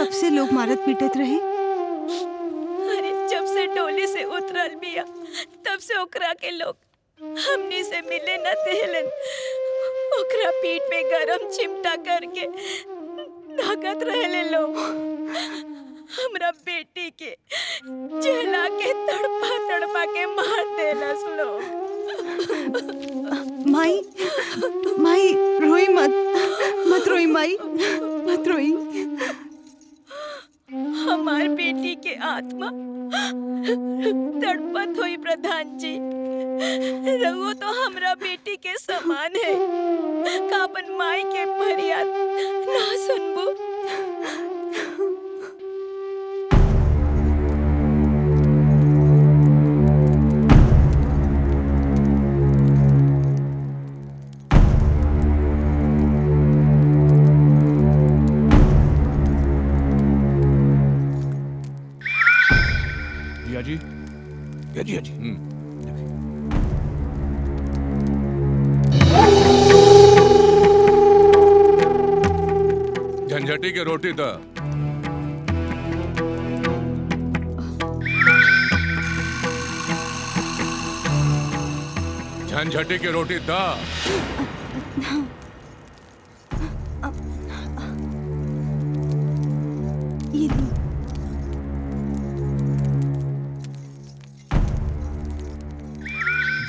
कब से लोग मारत पीटत रहे? अरे जब से डोली से उतरल बिया तब से ओकरा के लोग हमनी से मिले न देहलन। ओकरा पीठ पे गरम चिमटा करके धागत रहले लोग। हमरा बेटी के जला के तड़पा तड़पा के मार देलस लोग। माई, माई रोई मत रोई माई, मत रोई। हमार बेटी के आत्मा तड़पत हुई प्रधान जी। रघु तो हमरा बेटी के समान है। का अपन माई के फरियाद ना सुनबो? जी जी। झंझटी की रोटी तो झंझटी की रोटी था।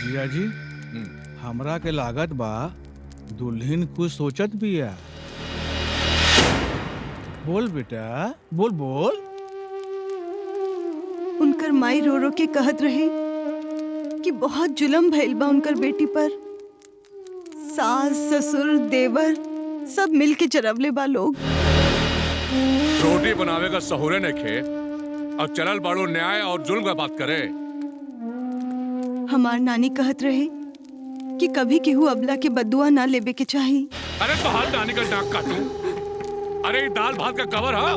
जिया जी, हमरा के लागत बा दुल्हन कुछ सोचत बिया। बोल बेटा, बोल बोल। उनकर माई रो रो के कहत रहे कि बहुत जुल्म भइल बा उनकर बेटी पर। सास ससुर देवर सब मिल के जरवले बा लोग। रोटी बनावे का सहूरे ने खे और चलल बाड़ो न्याय और जुल्म का बात करे। हमार नानी कहत रहे कि कभी केहू अबला के बदुआ ना लेबे के चाही। अरे तो हाल नानी का नाक काटू। अरे दाल भात का कवर है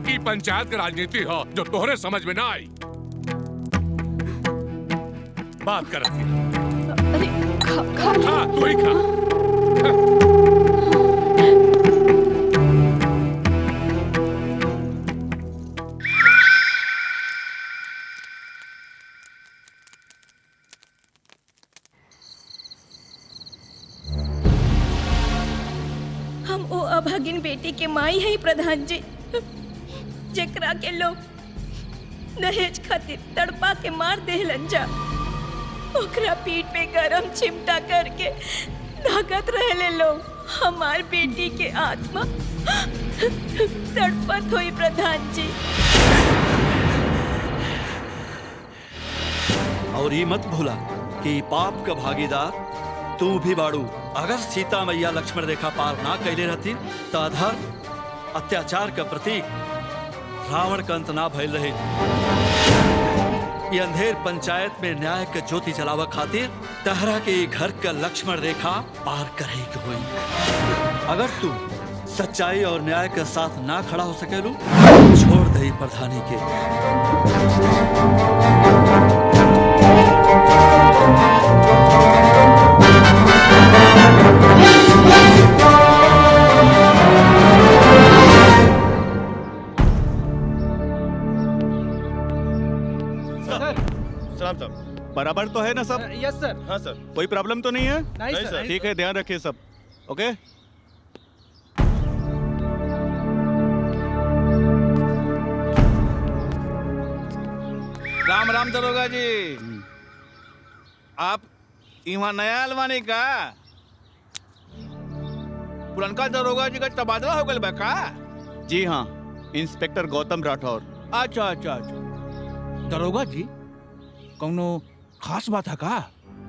कि पंचायत की राजनीति है जो तोहरे समझ में ना आई। बात कर अरे खा तू ही खा। अभागिन बेटी के माई है प्रधान जी, जेकरा के लोग दहेज खातिर तड़पा के मार देहलन जा। ओकरा पीठ पे गरम चिमटा करके धागत रहले लोग। हमार बेटी के आत्मा तड़पत हुई प्रधान जी। और ये मत भूला कि पाप का भागीदार तू भी बाड़ू। अगर सीता मैया लक्ष्मण रेखा पार ना कैले रहती तो अधर्म अत्याचार का प्रतीक रावण का अंत ना भइल रहे। ये अंधेर पंचायत में न्याय के ज्योति जलावा खातिर तहरा के घर का लक्ष्मण रेखा पार करे के हुई। अगर तू सच्चाई और न्याय के साथ ना खड़ा हो सकेलू छोड़ दे प्रधानी के। बराबर तो है ना सब? यस सर। हाँ सर। कोई प्रॉब्लम तो नहीं है? नहीं सर। ठीक है, ध्यान रखिए सब। ओके। राम राम दरोगा जी। आप यहाँ नया अलवानी का पुरनका दरोगा जी का तबादला हो गया का? जी हाँ, इंस्पेक्टर गौतम राठौर। अच्छा अच्छा अच्छा। दरोगा जी कौनो खास बात है का?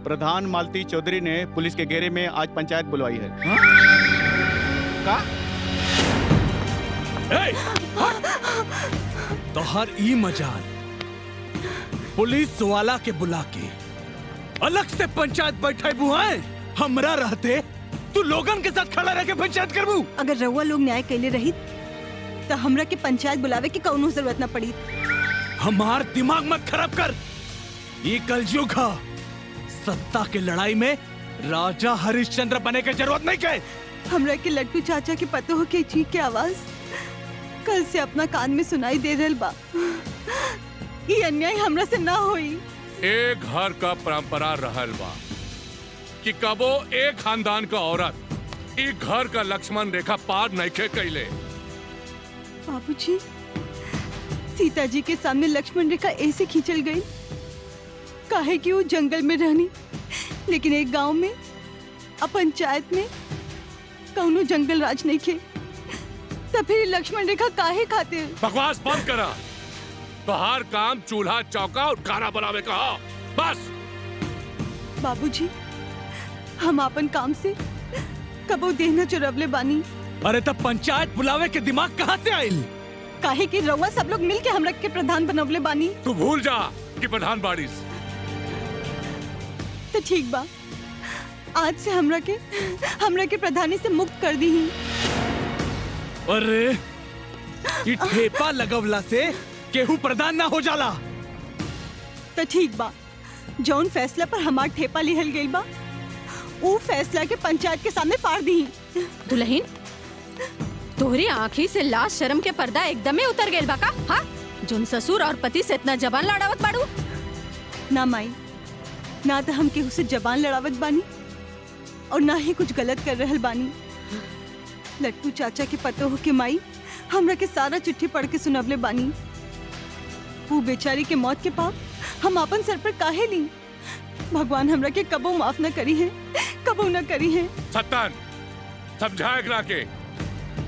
प्रधान मालती चौधरी ने पुलिस के घेरे में आज पंचायत बुलवाई है। का? तो हर ई मजाल पुलिस वाला के बुला के अलग से पंचायत बैठे बुआए। हमरा रहते तू लोगन के साथ खड़ा रह के पंचायत करबू। अगर रउआ लोग न्याय कैले रही तो हमरा के पंचायत बुलावे की कौनो जरूरत ना पड़ी। हमार दिमाग मत खराब कर। ये कलयुग है। सत्ता के लड़ाई में राजा हरिश्चंद्र बने की जरूरत नहीं के। हमरा के लट्टू चाचा के पतो हो के चीख के आवाज कल से अपना कान में सुनाई दे रहल बा। ये अन्याय हमरा से ना होई। एक घर का परंपरा रहल बा कि कबो एक खानदान का औरत एक घर का लक्ष्मण रेखा पार नइखे कइले। बाबूजी, सीता जी के सामने लक्ष्मण रेखा ऐसे खींचल गई काहे कि वो जंगल में रहनी, लेकिन एक गांव में पंचायत में कौनो जंगल राज नहीं खे, तब फिर लक्ष्मण रेखा काहे खातिर? बकवास बंद करा। तो हर काम चूल्हा चौका और खाना बनावे का हो। बस। बाबूजी, हम अपन काम से कबो देह न चुरवले बानी। अरे तब पंचायत बुलावे के दिमाग कहाँ से आइल? काहे कि रउआ सब लोग मिल के हमरा के प्रधान बनवले बानी। तू भूल जा कि प्रधान बाड़ीस। तो ठीक बा, आज से हमरा के प्रधानी से मुक्त कर दी। अरे ये ठेपा लगवला से केहू प्रधान ना हो जाला। तो ठीक बा, जौन फैसला पर हमार ठेपा लिहल गइल बा वो फैसला के पंचायत के सामने फाड़ दी। दुल्हन, तोहरी आँखी से लाज शर्म के पर्दा एकदमे उतर गइल बा का? हाँ, जोन ससुर और पति से इतना जबान लड़ावत बाड़ू। ना माई, ना तो हम केहू से जबान लड़ावत बानी और ना ही कुछ गलत कर रहल बानी। लट्टू चाचा के पतो हो के माई हमरा के सारा चिट्ठी पढ़ के सुनवले बानी। वो बेचारी के मौत के पाप हम अपन सर पर काहे ली? भगवान हमरा के कबो माफ न करी है, कबो न करी है। सत्तन, समझा एकरा के।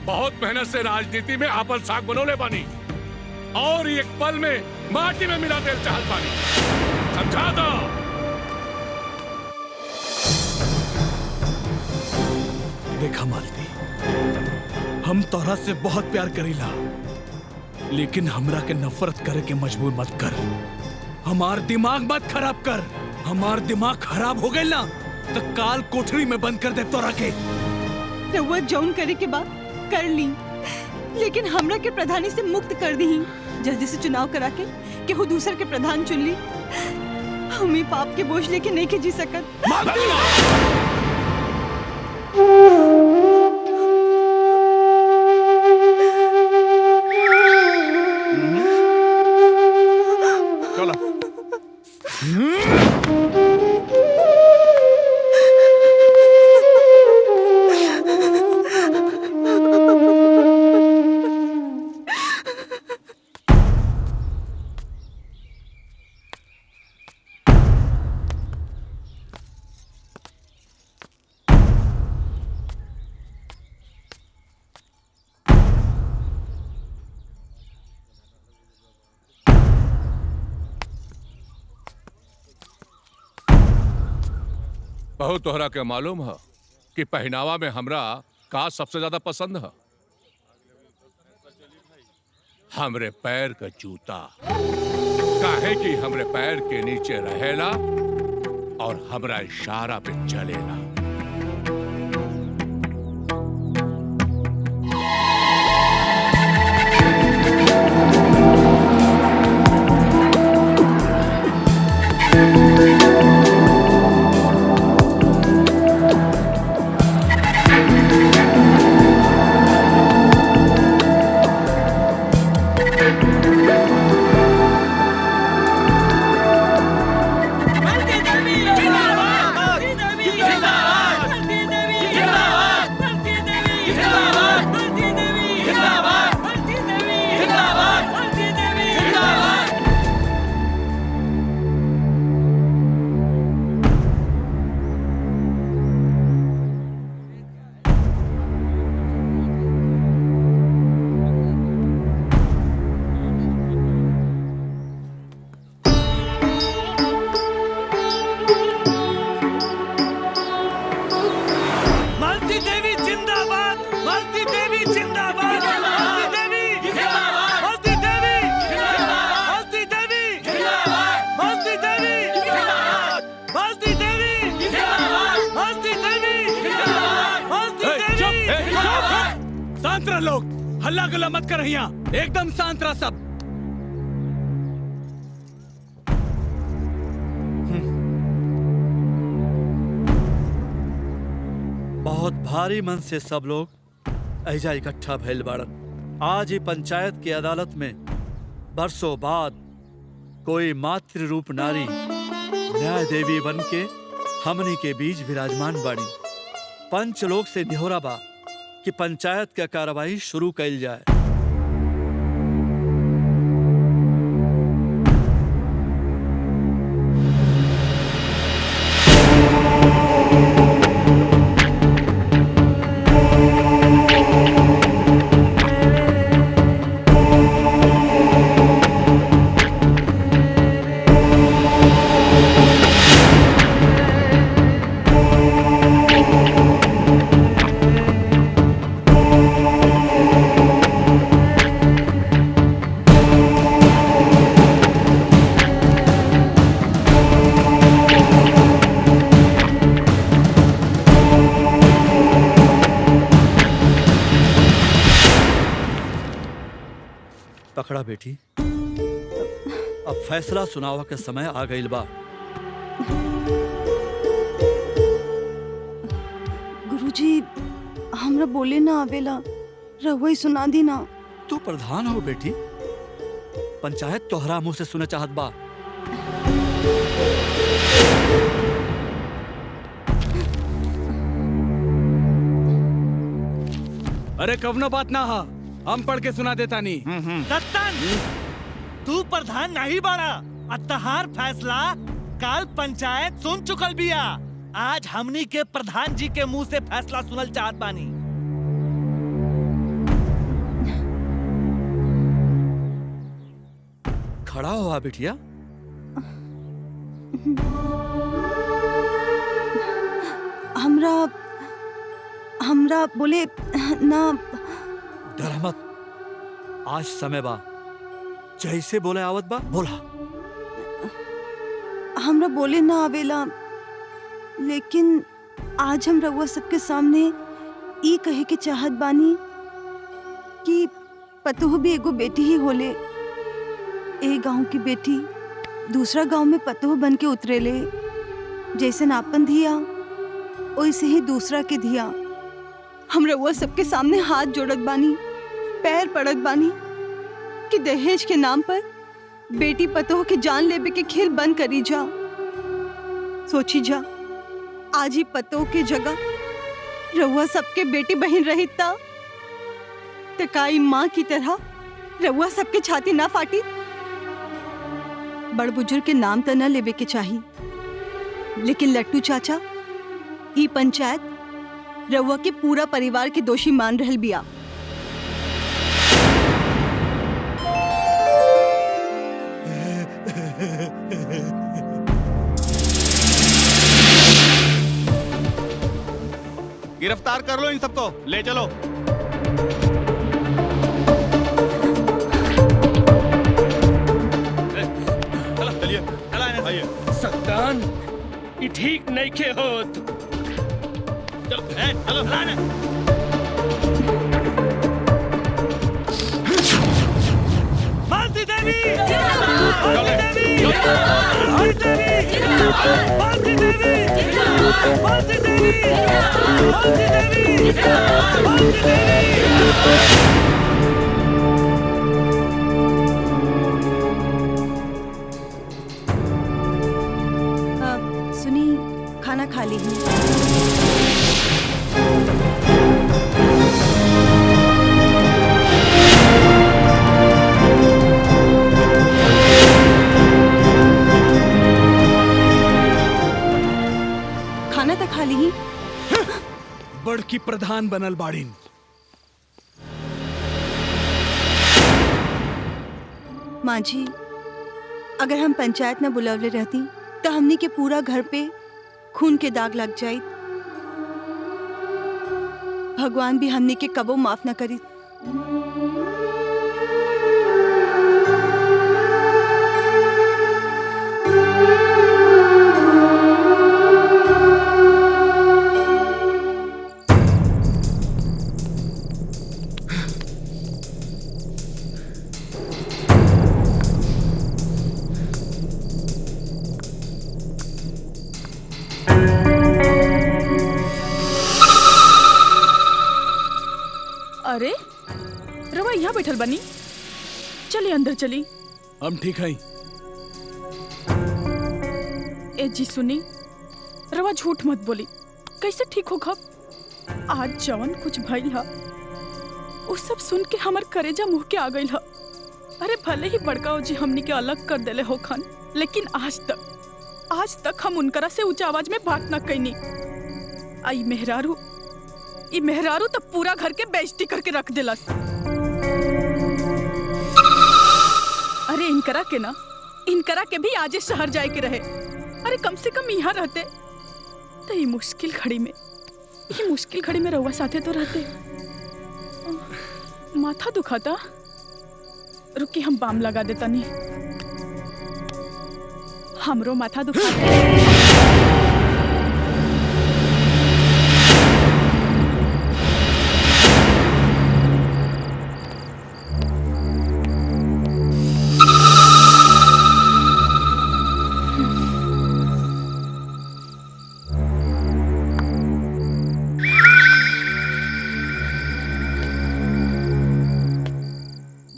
बहुत मेहनत से राजनीति में आपन साग बनोले बानी और एक पल में माटी में मिला देल चाहत बानी। समझा दो। देखा मालती, हम तोहरा से बहुत प्यार करीला, लेकिन हमरा के नफरत करे के मजबूर मत कर। हमार दिमाग मत खराब कर। हमार दिमाग खराब हो गई ना तो काल कोठरी में बंद कर दे तोरा के। रउआ जौन करे के बाद कर ली, लेकिन हमरा के प्रधानी से मुक्त कर दी। जल्दी से चुनाव करा के केहू दूसर के प्रधान चुन ली। हमें पाप के बोझ लेके नहीं के जी सकत। बहुत तोहरा के मालूम है कि पहनावा में हमरा का सबसे ज्यादा पसंद है? हमरे पैर का जूता। काहे कि हमरे पैर के नीचे रहेला और हमरा इशारा पे चलेला। शांत रह लोग, हल्ला गुल्ला मत कर। यहाँ एकदम शांत रह सब। बहुत भारी मन से सब लोग ऐजा इकट्ठा भइल बाड़न। आज ही पंचायत की अदालत में बरसों बाद कोई मातृ रूप नारी न्याय देवी बन के हमनी के बीच विराजमान बाड़ी। पंच लोग से निहोरा बा कि पंचायत का कार्रवाई शुरू कैल जाए। पकड़ा बेटी, अब फैसला सुनावा के समय आ गइल बा। गुरुजी, हमरा बोले ना आवेला, रहुआ ही सुना दी ना। तू प्रधान हो बेटी, पंचायत तोहरा मुंह से सुने चाहत बा। अरे कवनो बात ना हा, हम पढ़ के सुना देता नहीं। सत्तन, तू प्रधान नहीं बाड़ा। अतहार फैसला काल पंचायत सुन चुकल बिया। आज हमनी के प्रधान जी के मुंह से फैसला सुनल चाहत बानी। खड़ा हुआ बिटिया। हमरा बोले ना। डर मत, आज समय बा, जैसे बोले आवत बा बोला। हमरा बोले ना आवेला, लेकिन आज हम रउआ सबके सामने ई कहे के चाहत बानी कि पतोह भी एगो बेटी ही होले। ए गांव की बेटी दूसरा गांव में पतोह बन के उतरेले। जैसन आपन धिया वैसे ही दूसरा के धिया। हम रउआ सबके सामने हाथ जोड़त बानी, पैर पड़त बानी कि दहेज के नाम पर बेटी पतोह के जान लेबे के खेल बंद करी जा। सोची जा, आज ही पतोह के जगह रउआ सबके बेटी बहन रही ता काई माँ की तरह रउआ सबके छाती ना फाटी। बड़ बुजुर्ग के नाम तो न लेबे के चाही, लेकिन लट्टू चाचा ई पंचायत रउआ के पूरा परिवार के दोषी मान रहल बिया। गिरफ्तार कर लो इन सबको, ले चलो। चलिए, आइए। सत्तन, ये ठीक नहीं के होत। चलो, चलो, लाने। मालती देवी! मालती देवी! मालती देवी! मालती देवी! मालती देवी! मालती देवी! मालती देवी! सुनी, खाना खा ली हूँ। खाना तो खा ली ही। बड़की प्रधान बनल बाड़ीन। माँ जी, अगर हम पंचायत न बुलावले रहती तो हमनी के पूरा घर पे खून के दाग लग जाई। भगवान भी हमनी के कबो माफ न करी। अरे रवा यहाँ बैठल बनी, चली अंदर चली। हम ठीक है। ए जी सुनी, रवा झूठ मत बोली, कैसे ठीक हो खब? आज जवन कुछ भइल हा वो सब सुन के हमर करेजा मुंह के आ गइल हा। अरे भले ही बड़का जी हमनी के अलग कर देले हो खान, लेकिन आज तक हम उनकरा से ऊंचा आवाज में बात ना कईनी। आई मेहरारू तब पूरा घर के बेइज्जती करके रख दिलस। अरे इनकरा के भी आजे शहर जाए के रहे। अरे कम से कम यहाँ रहते तो ये मुश्किल घड़ी में रउआ साथे तो रहते। माथा दुखाता, रुकी हम बाम लगा देता। नहीं हमरो माथा दुखाता।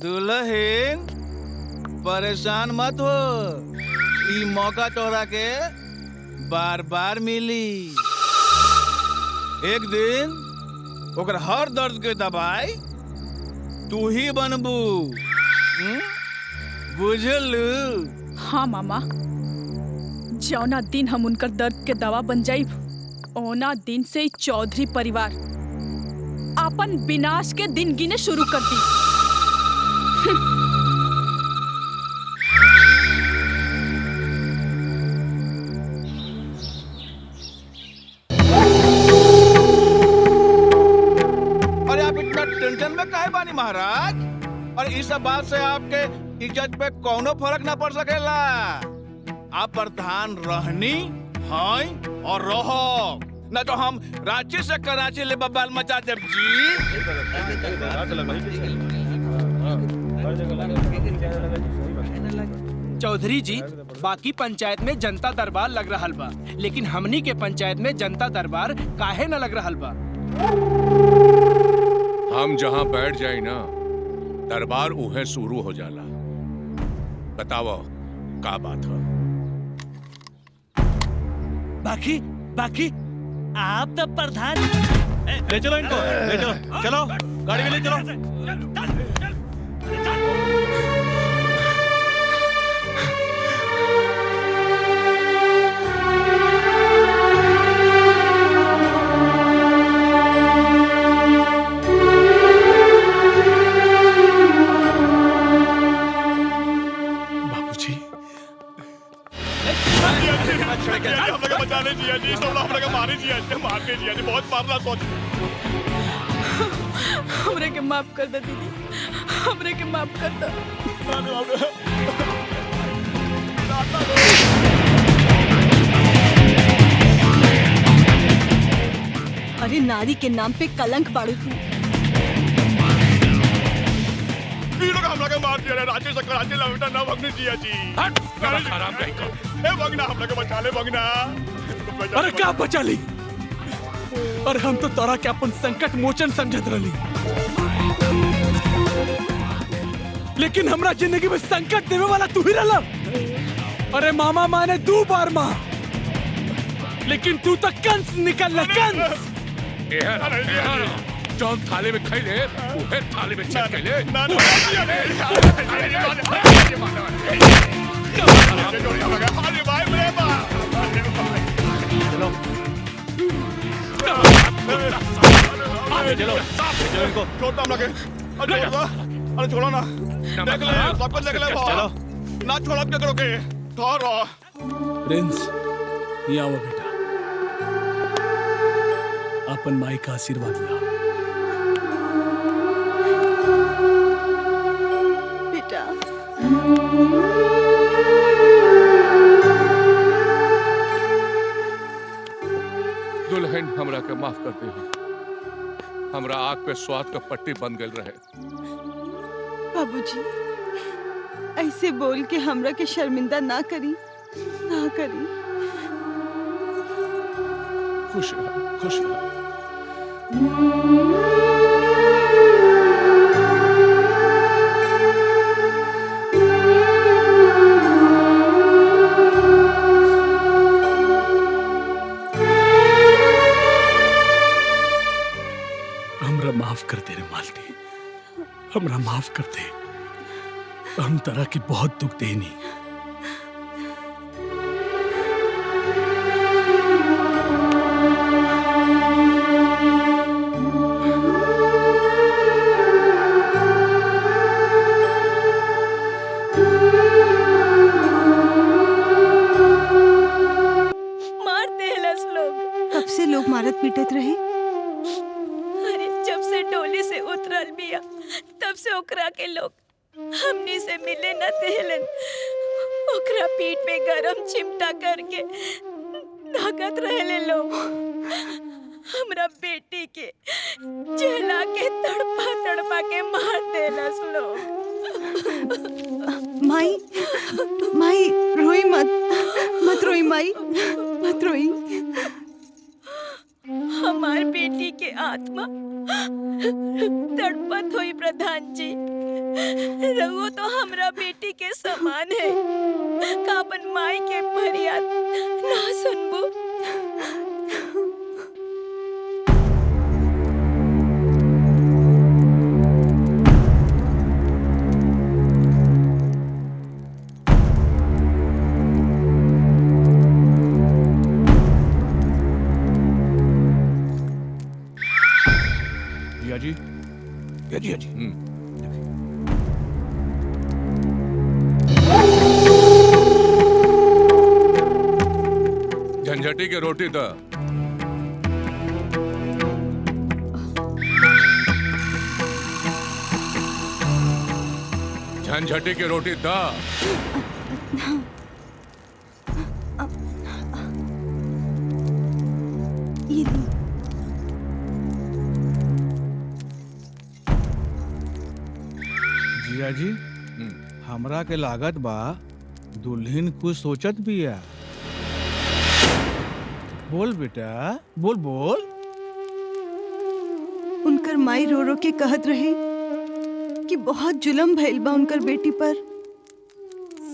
दुल्हन परेशान मत हो, ई मौका तोहरा के बार बार मिली। एक दिन ओकर हर दर्द के दवाई तू ही बनबू, बुझलू? हाँ मामा, जौना दिन हम उनकर दर्द के दवा बन जाइब, ओना दिन से चौधरी परिवार अपन विनाश के दिन गिने शुरू कर दी। अरे आप इतना टेंशन में काहे बानी महाराज? और इस बात से आपके इज्जत पे कोनो फर्क ना पड़ सकेला। आप प्रधान रहनी हैं और रहो, न तो हम रांची से कराची ले बबाल मचा देब जी। चौधरी जी, बाकी पंचायत में जनता दरबार लग रहा बा, लेकिन हमनी के पंचायत में जनता दरबार काहे न लग रहा बा? हम जहाँ बैठ जाए ना, दरबार उहे शुरू हो जाला। बताओ का बात है? बाकी आप तो प्रधान। ले चलो इनको, ले चलो, चलो गाड़ी में ले चलो। हमरे के माफ कर दे दीदी, हमरे के माफ कर दे। अरे नारी के नाम पे कलंक बाड़ू तू। लोग हम लोग मार दिया, रांची से कराची लौटा ना भगनी जिया जी। हट, खराब नहीं कर। ए भगना, हम लोग बचा ले भगना। अरे क्या बचा ली? अरे हम तो तोरा के अपन संकट मोचन समझत रही, लेकिन हमरा जिंदगी में संकट देवे वाला तू ही रहला। अरे मामा माने 2 बार माँ, लेकिन तू तो कंस निकल ले, कंस। जौन थाली में खाई ले, उहे थाली में चल ले। चलो इनको छोड़ता हम लगे। अरे छोड़ो ना, देख ले, सब कुछ देख ले। चलो ना छोड़ा क्या करोगे? ठहरो। प्रिंस, यहाँ आओ बेटा, अपन माई का आशीर्वाद ला। बेटा दुल्हन हमरा के माफ कर दे। हमरा आँख पे स्वाद का पट्टी बन गल रहे। बाबूजी, ऐसे बोल के हमरा के शर्मिंदा ना करी। खुश रह, खुश रह। हमरा माफ कर दे रे मालती, हमरा माफ कर दे। हम तरह की बहुत दुख देनी। मार देहलस लोग। कब से लोग मारत पीटत रहे? अरे जब से डोली से उतरल बिया तब से ओकरा के लोग हमनी से मिले न देहलन। ओकरा पीठ पे गरम चिमटा करके धागत रहले लोग। हमरा बेटी के जला के तड़पा तड़पा के मार देलस लोग। माई, माई रोई मत, मत रोई माई, मत रोई। हमार बेटी के आत्मा तड़पत हुई प्रधान जी। रघु तो हमरा बेटी के समान है। का अपन माई के फरियाद ना सुनबो? जिया जी, या जिया जी। झंझटी की रोटी द। झंझटी की रोटी द। ये ली। जिया जी, हमरा के लागत बा दुल्हन कुछ सोचत बिया। बोल बेटा, बोल बोल। उनकर माई रो रो के कहत रहे कि बहुत जुलम भइल बा उनकर बेटी पर।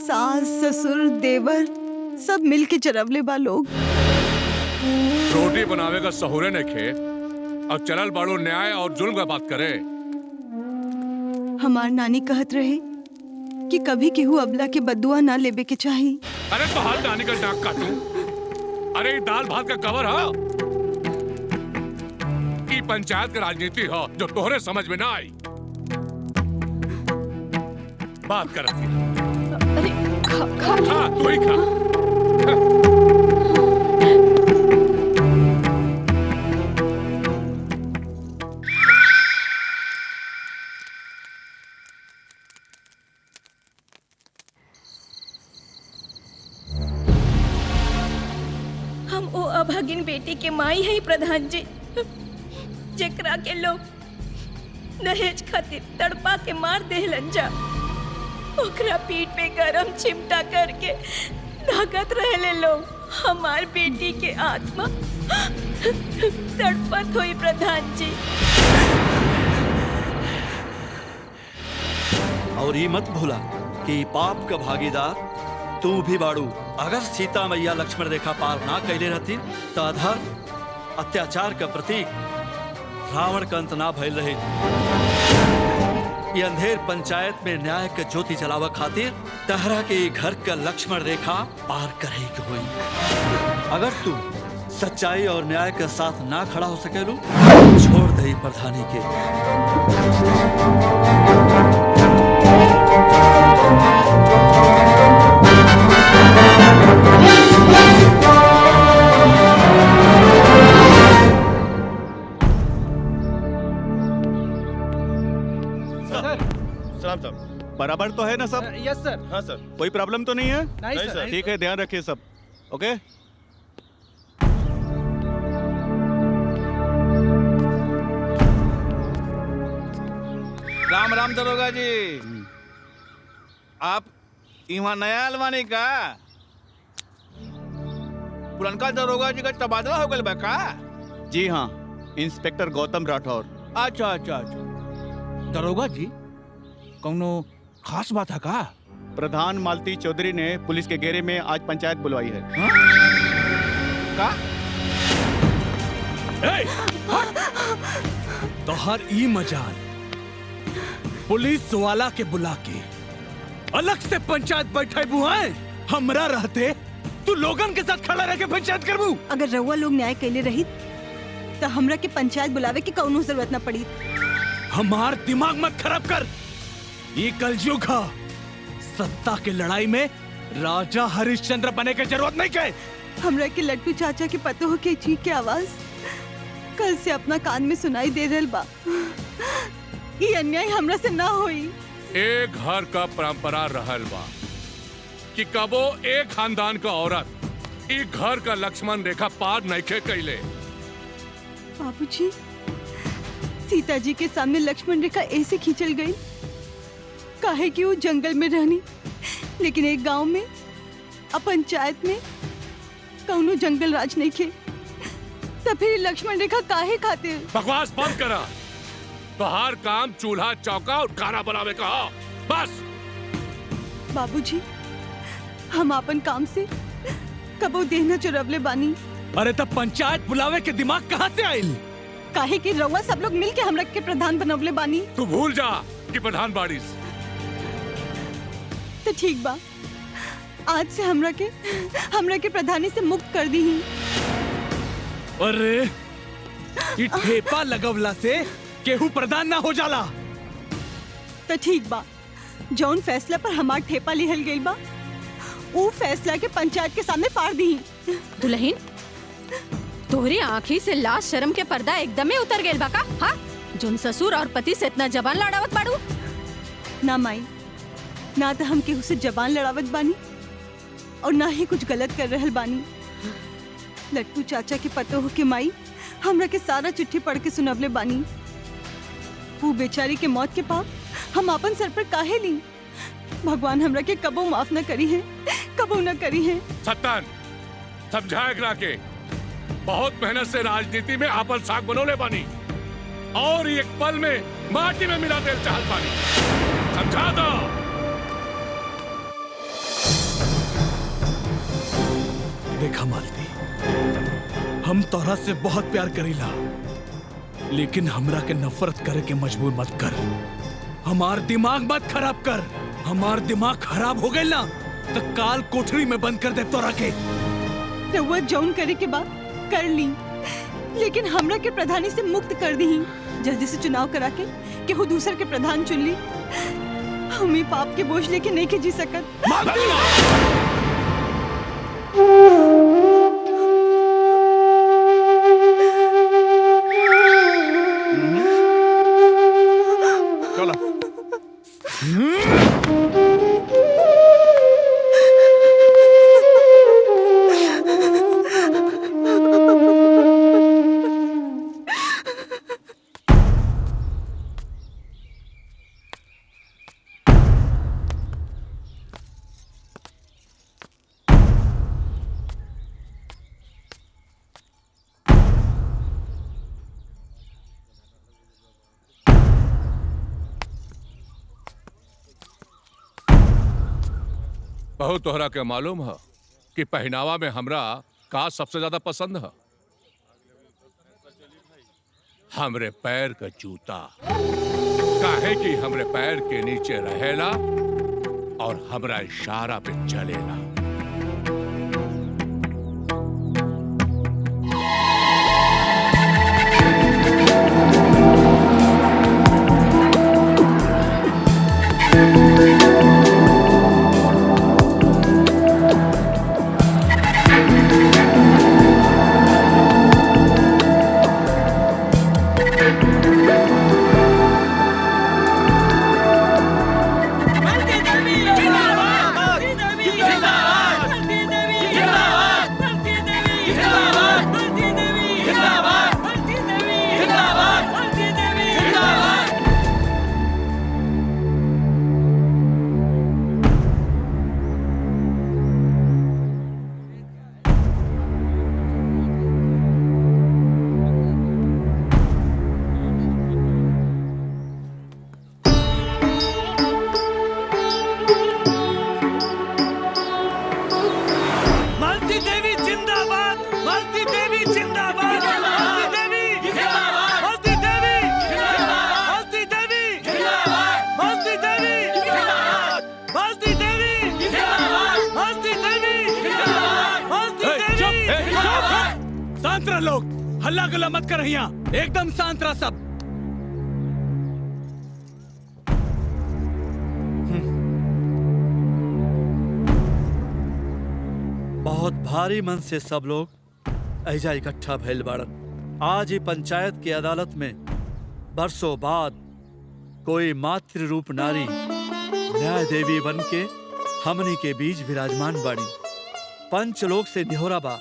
सास ससुर देवर सब मिल के चरवले बा लोग। रोटी बनावे का सहुरे ने खे और चलल बाड़ो न्याय और जुल्म का बात करे। हमार नानी कहत रहे कि कभी केहू अबला के बदुआ ना लेबे के चाही। अरे तो हाल नानी का नाक काटू। अरे ये दाल भात का कवर है कि पंचायत की राजनीति है जो तोहरे समझ में ना आई। बात कर अरे खा खा तू ही खा। हम ओ अभागिन बेटी के माई है प्रधान जी, जेकरा के लोग दहेज खातिर तड़पा के मार देहलन जा। ओकरा पीठ पे गरम चिमटा करके धागत रहले लोग। हमार बेटी के आत्मा तड़पत हुई प्रधान जी। और ये मत भूला कि पाप का भागीदार तू भी बाड़ू। अगर सीता मैया लक्ष्मण रेखा पार ना कैले रहती तो अधर्म अत्याचार का प्रतीक रावण का अंत ना भइल रहे। ये अंधेर पंचायत में न्याय के ज्योति जलावा खातिर तहरा के घर का लक्ष्मण रेखा पार करे के हुई। अगर तू सच्चाई और न्याय के साथ ना खड़ा हो सकेलू छोड़ दे प्रधानी के। सलाम साहब, बराबर तो है ना सब? यस सर। हाँ सर, कोई प्रॉब्लम तो नहीं है? नहीं सर। ठीक है, ध्यान रखिए सब। ओके। राम राम दरोगा जी। आप यहाँ नया अलवानी का? पुरनका दरोगा जी का तबादला हो गया का? जी हाँ, इंस्पेक्टर गौतम राठौर। अच्छा अच्छा अच्छा। दरोगा जी, कौनो खास बात है का? प्रधान मालती चौधरी ने पुलिस के घेरे में आज पंचायत बुलवाई है। हाँ? का? तो हर ई मजाल पुलिस वाला के बुला के अलग से पंचायत बैठे बुआए हमरा रहते तू लोगन के साथ खड़ा रह के पंचायत करबू। अगर रउआ लोग न्याय कैले रही तो हमरा के पंचायत बुलावे की कौनो जरूरत न पड़ी। हमार दिमाग मत खराब कर। ये कलयुग है, सत्ता के लड़ाई में राजा हरिश्चंद्र बने के जरूरत नहीं के। हमरा के लट्टू चाचा के पतोह के चीख के आवाज कल से अपना कान में सुनाई दे रहल बा। ये अन्याय हमरा से ना होई। एक घर का परंपरा रहल बा कि कबो एक खानदान का औरत एक घर का लक्ष्मण रेखा पार नइखे कैले। बाबूजी, सीता जी के सामने लक्ष्मण रेखा ऐसे खींचल गई काहे कि वो जंगल में रहनी, लेकिन एक गांव में पंचायत में कौनो जंगल राज नहीं खे, तो फिर लक्ष्मण रेखा काहे खातिर? बकवास बंद करा। तोहार काम चूल्हा चौका और खाना बनावे का हो। बस। बाबूजी, हम अपन काम से कबो देना चुरवले बानी। अरे तब पंचायत बुलावे के दिमाग कहाँ से आइल? काहे कि रउआ सब लोग मिल के हमरा के प्रधान बनवले बानी। तू भूल जा कि प्रधान बाड़ीस। तो ठीक बा, आज से हमरा के प्रधानी से मुक्त कर दी। अरे ये ठेपा लगवला से केहू प्रधान ना हो जाला। तो ठीक बा, जौन फैसला पर हमार ठेपा लिहल गइल बा वो फैसला के पंचायत के सामने फाड़ दी। दुल्हन, तोहरी आँखी से लाज शर्म के पर्दा एकदमे उतर गइल बा का? हाँ, जोन ससुर और पति से इतना जबान लड़ावत बाड़ू। ना माई, ना तो हम केहू से जबान लड़ावत बानी और ना ही कुछ गलत कर रहल बानी। लट्टू चाचा के पतोह के माई हमरा के सारा चिट्ठी पढ़ के सुनवले बानी। वो बेचारी के मौत के पाप हम अपन सर पर काहे ली? भगवान हमरा के कबो माफ न करी है, कबो न करी है। सत्तान, समझाए करा के बहुत मेहनत से राजनीति में आपन साख बनोले बानी और एक पल में माटी में मिला देल चाहत बानी। समझा दो। देखा मालती, हम तोहरा से बहुत प्यार करीला, लेकिन हमरा के नफरत करे के मजबूर मत कर। हमार दिमाग मत खराब कर। हमार दिमाग खराब हो गई ना तो काल कोठरी में बंद कर दे तोरा के। रउआ जौन करे के बा कर ली, लेकिन हमरा के प्रधानी से मुक्त कर दी। जल्दी से चुनाव करा के केहू दूसर के प्रधान चुन ली। हम ही पाप के बोझ लेके नहीं के जी सकत। बहुत तोहरा के मालूम है कि पहनावा में हमरा का सबसे ज्यादा पसंद है? हमरे पैर का जूता। काहे कि हमरे पैर के नीचे रहेला और हमरा इशारा पे चलेला। जिंदाबाद बारह लोग, हल्ला गुल्ला मत कर यहाँ, एकदम शांत रह सब। बहुत भारी मन से सब लोग ऐजा इकट्ठा भइल बाड़न। आज ही पंचायत की अदालत में बरसों बाद कोई मातृ रूप नारी न्याय देवी बन के हमनी के बीच विराजमान बाड़ी। पंच लोग से निहोरा बा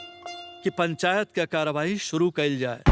कि पंचायत का कार्रवाई शुरू कैल जाए।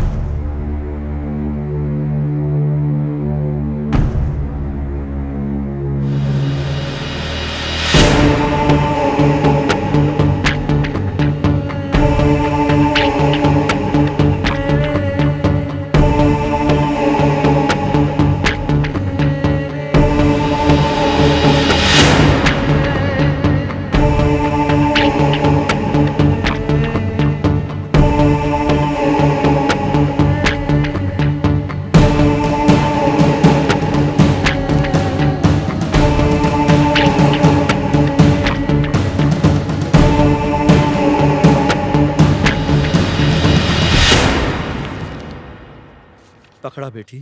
पकड़ा बेटी,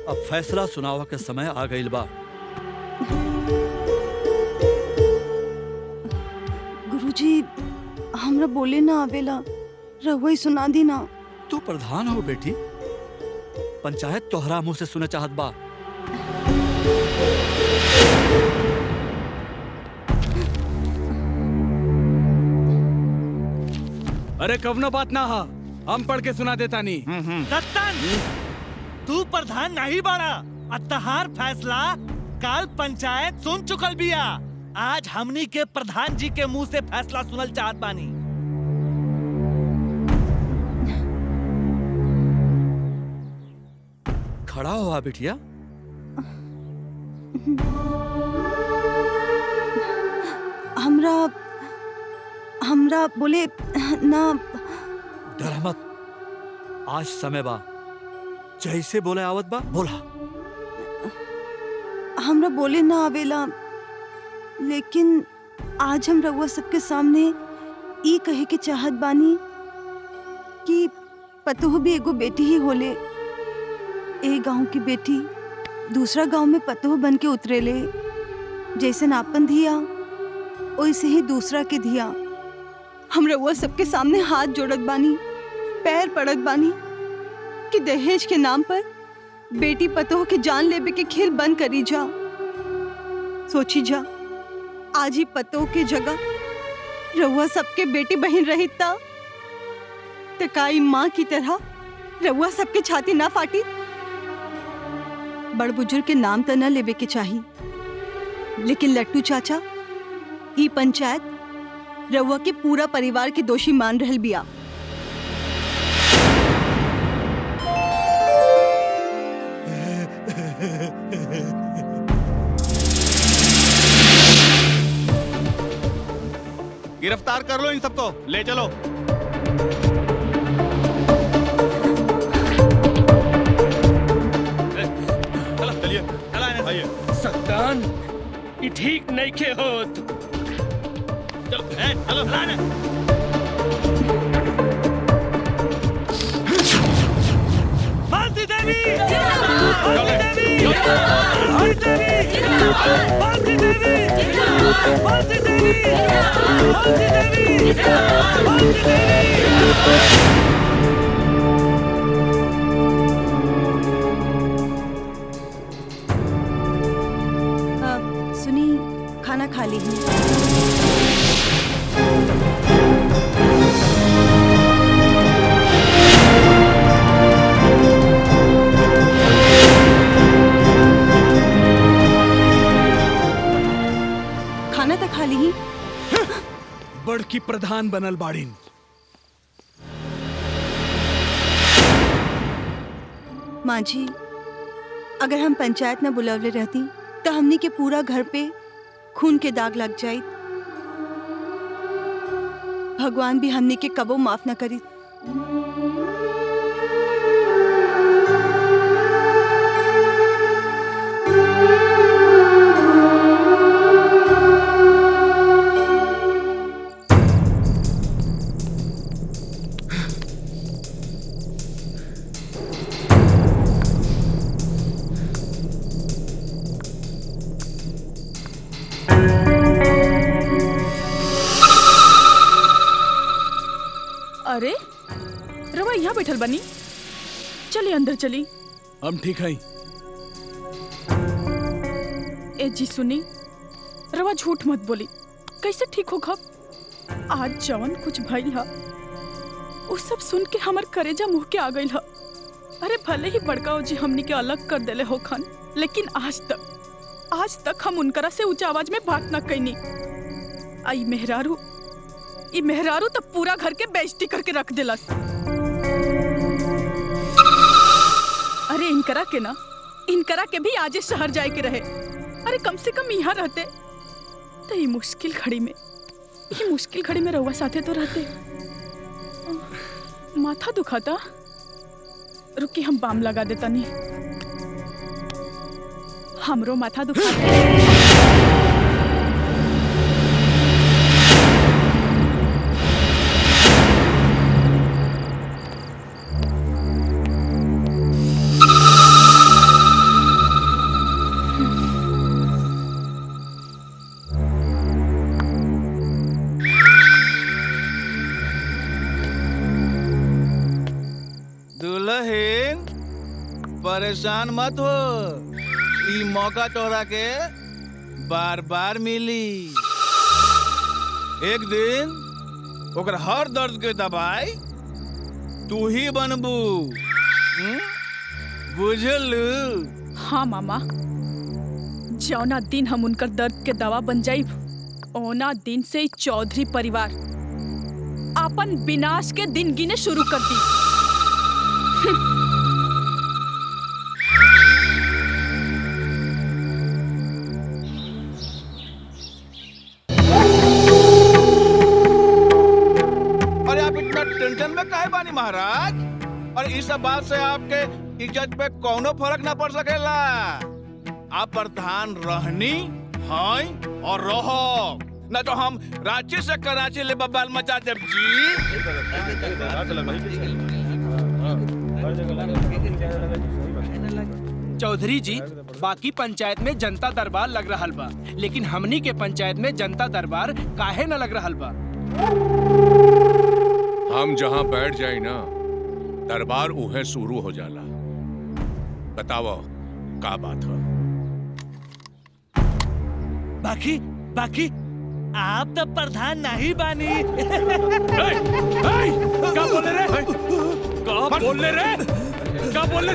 अब फैसला सुनावा के समय आ गइल बा। गुरुजी, हमरा बोले ना आवेला, रहुआ ही सुना दी ना। तू प्रधान हो बेटी, पंचायत तोहरा मुंह से सुने चाहत बा। अरे कवनो बात ना हा, हम पढ़ के सुना देता नहीं। सत्तन, तू प्रधान नहीं बाड़ा। अतहार फैसला काल पंचायत सुन चुकल बिया। आज हमनी के प्रधान जी के मुंह से फैसला सुनल चाहत बानी। खड़ा हुआ बिटिया। हमरा बोले ना। डर मत, आज समय बा, जैसे बोले आवत बा बोला। हमरा बोले ना आवेला, लेकिन आज हम रउआ सबके सामने ई कहे के चाहत बानी कि पतोह भी एगो बेटी ही होले। ए गांव की बेटी दूसरा गांव में पतोह बन के उतरेले। जैसन आपन धिया वैसे ही दूसरा के धिया। हम रउआ सबके सामने हाथ जोड़त बानी, पैर पड़त बानी कि दहेज के नाम पर बेटी पतोह के जान लेबे के खेल बंद करी जा। सोची जा, आज ही पतोह के जगह रउआ सबके बेटी बहन रही ता काई माँ की तरह रउआ सबके छाती ना फाटी। बड़ बुजुर्ग के नाम तो न लेबे के चाहिए, लेकिन लट्टू चाचा ई पंचायत रउआ के पूरा परिवार के दोषी मान रहल बिया। गिरफ्तार कर लो इन सबको, ले चलो। चलिए, आइए। सत्तान, ये ठीक नहीं के होत। चलो, चलो, मालती देवी! मालती देवी! मालती देवी! मालती देवी! मालती देवी! मालती देवी! सुनी, खाना खा ली हूँ। खाना तो खा ली। बड़की प्रधान बनल बाड़ीन। माँ जी, अगर हम पंचायत न बुलावले रहती तो हमनी के पूरा घर पे खून के दाग लग जाई। भगवान भी हमनी के कबो माफ न करी। अरे रवा यहाँ बैठल बनी, चली अंदर चली। हम ठीक है। ए जी सुनी, रवा झूठ मत बोली, कैसे ठीक हो खब? आज जवन कुछ भइल हा वो सब सुन के हमर करेजा मुँह के आ गइल हा। अरे भले ही बड़काओ जी हमनी के अलग कर देले हो खन, लेकिन आज तक हम उनकरा से ऊंचा आवाज में बात न कैनी। आई मेहरारू तब पूरा घर के बेइज्जती करके रख दिलस। अरे इनकरा के भी आजे शहर जाए के रहे। अरे कम से कम यहाँ रहते तो ये मुश्किल घड़ी में रहुआ साथे तो रहते। माथा दुखाता, रुकी हम बाम लगा देता। नहीं हमरो माथा दुखाता। दुल्हन परेशान मत हो, ई मौका तोहरा के बार बार मिली। एक दिन ओकर हर दर्द के दवाई तू ही बनबू, बुझलू? हाँ मामा, जौना दिन हम उनकर दर्द के दवा बन जाइब, ओना दिन से चौधरी परिवार अपन विनाश के दिन गिने शुरू कर दी। अरे आप इतना टेंशन में काहे बानी महाराज? और इस सब बात से आपके इज्जत पे कोनो फर्क ना पड़ सकेला। आप प्रधान रहनी हैं और रहो, न तो हम रांची से कराची ले बबाल मचा देब जी। चौधरी जी, बाकी पंचायत में जनता दरबार लग रहल बा, लेकिन हमनी के पंचायत में जनता दरबार काहे न लग रहल बा? हम जहाँ बैठ जाए ना, दरबार उहे शुरू हो जाला। बताओ का बात है? बाकी आप तो प्रधान नहीं बानी। क्या बोले रे? क्या बोले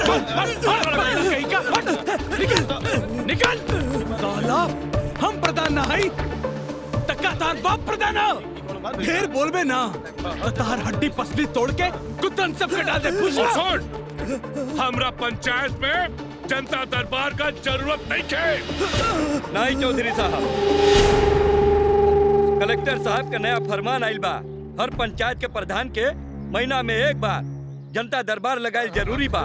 निकल साला, हम प्रधान ना है, तक्का तार बाप प्रधान है। ढेर बोलबे ना तो तार हड्डी पसली तोड़ के कुत्तन सब कटा दे। सुन, हमरा पंचायत में जनता दरबार का जरूरत नहीं है। नहीं चौधरी साहब, कलेक्टर साहब का नया फरमान आइल बा, हर पंचायत के प्रधान के महीना में एक बार जनता दरबार लगाए जरूरी बा।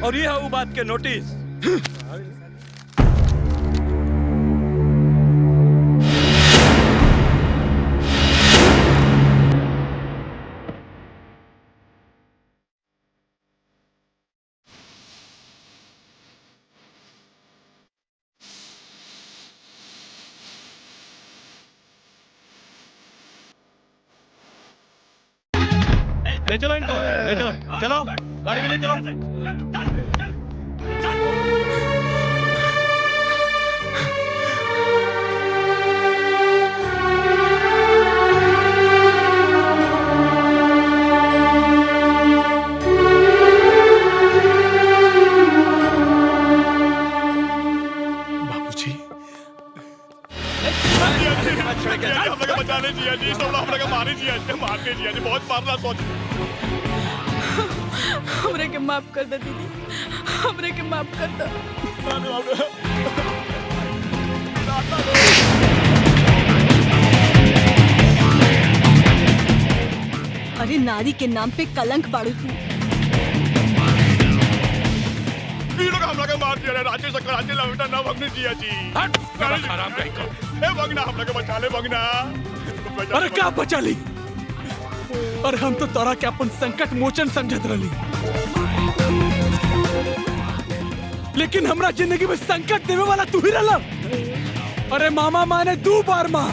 और यह वो बात के नोटिस। ले चलो इनको, चलो गाड़ी में ले चलो। बाबूजी, बचाने जिया जी, सब लोग अपने मारे जिया जी, मारने जिया जी, बहुत मारना सोच। हमरे के माफ कर दे दीदी, हमरे के माफ कर दे। अरे नारी के नाम पे कलंक बाड़ू तू। लोग हम लोग मार दिया, रांची से कराची लौटा ना भगने जिया जी। हट, हराम कहीं का। ए भगना, हम लोग बचा ले भगना। अरे क्या बचा ली? अरे हम तो तोरा के अपन संकट मोचन समझत रही, लेकिन हमरा जिंदगी में संकट देवे वाला तू ही रहला। अरे मामा माने 2 बार माँ,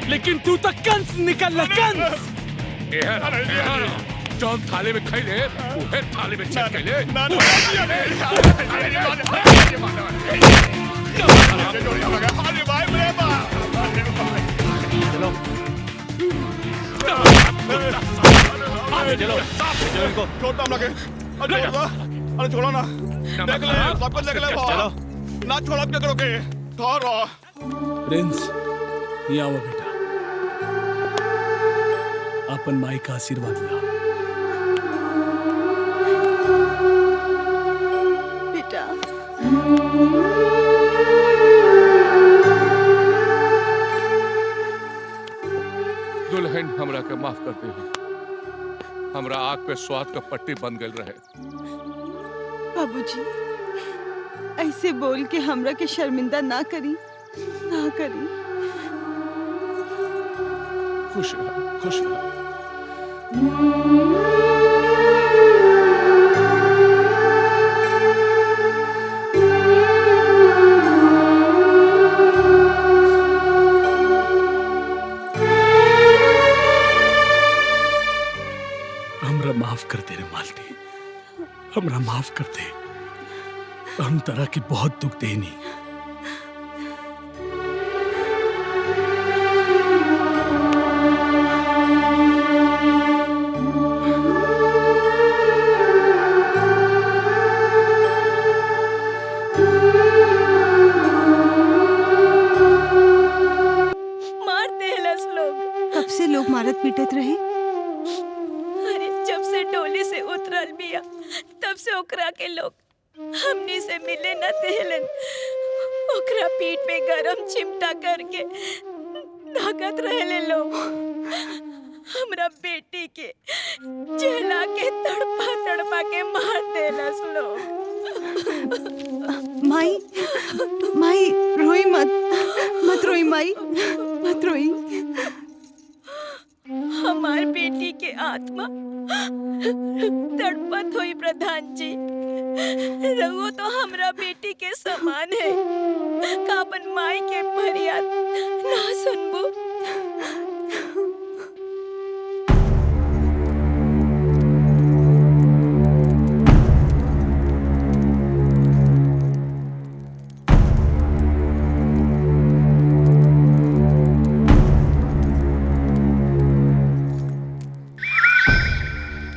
लेकिन तू तो कंस निकल कंस। जौन थाली में खाई ले उहे थाली में चल ले। चलो छोड़ हम लगे। अरे छोड़ो ना, देख ले सब कुछ देख ले। चलो ना छोड़, क्या करोगे? ठहरो। प्रिंस यहाँ आओ बेटा, अपन माई का आशीर्वाद ला। बेटा दुल्हन हमरा के माफ कर दे। हमरा आँख पे स्वाद का पट्टी बन गल रहे। बाबूजी ऐसे बोल के हमरा के शर्मिंदा ना करी, ना करी। खुश रह, खुश रह। हमरा माफ कर दे रे मालती, हमरा माफ कर दे। हम तरह की बहुत दुख देनी। मार देहलस लोग। कब से लोग मारत पीटत रहे? अरे जब से डोली से उतरल बिया तब से ओकरा के लोग हमनी से मिले न देहलन। ओकरा पीठ पे गरम चिमटा करके धागत रहले लोग। हमरा बेटी के जला के तड़पा तड़पा के मार देलस लोग। माई, माई रोई मत, मत रोई माई, मत रोई। हमार बेटी के आत्मा तड़पत हुई प्रधान जी। रघु तो हमरा बेटी के समान है। का अपन माई के फरियाद ना सुनबो?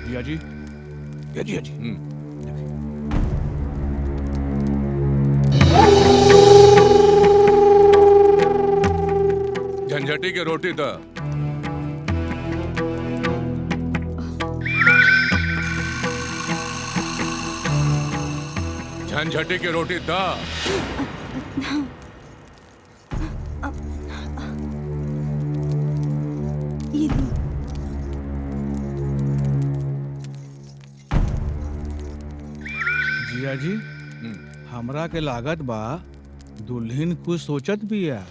जिया जी, जिया जी। झंझटी की रोटी द। झंझटी की रोटी द। ये ली। जिया जी, हमरा के लागत बा दुल्हन कुछ सोचत बिया।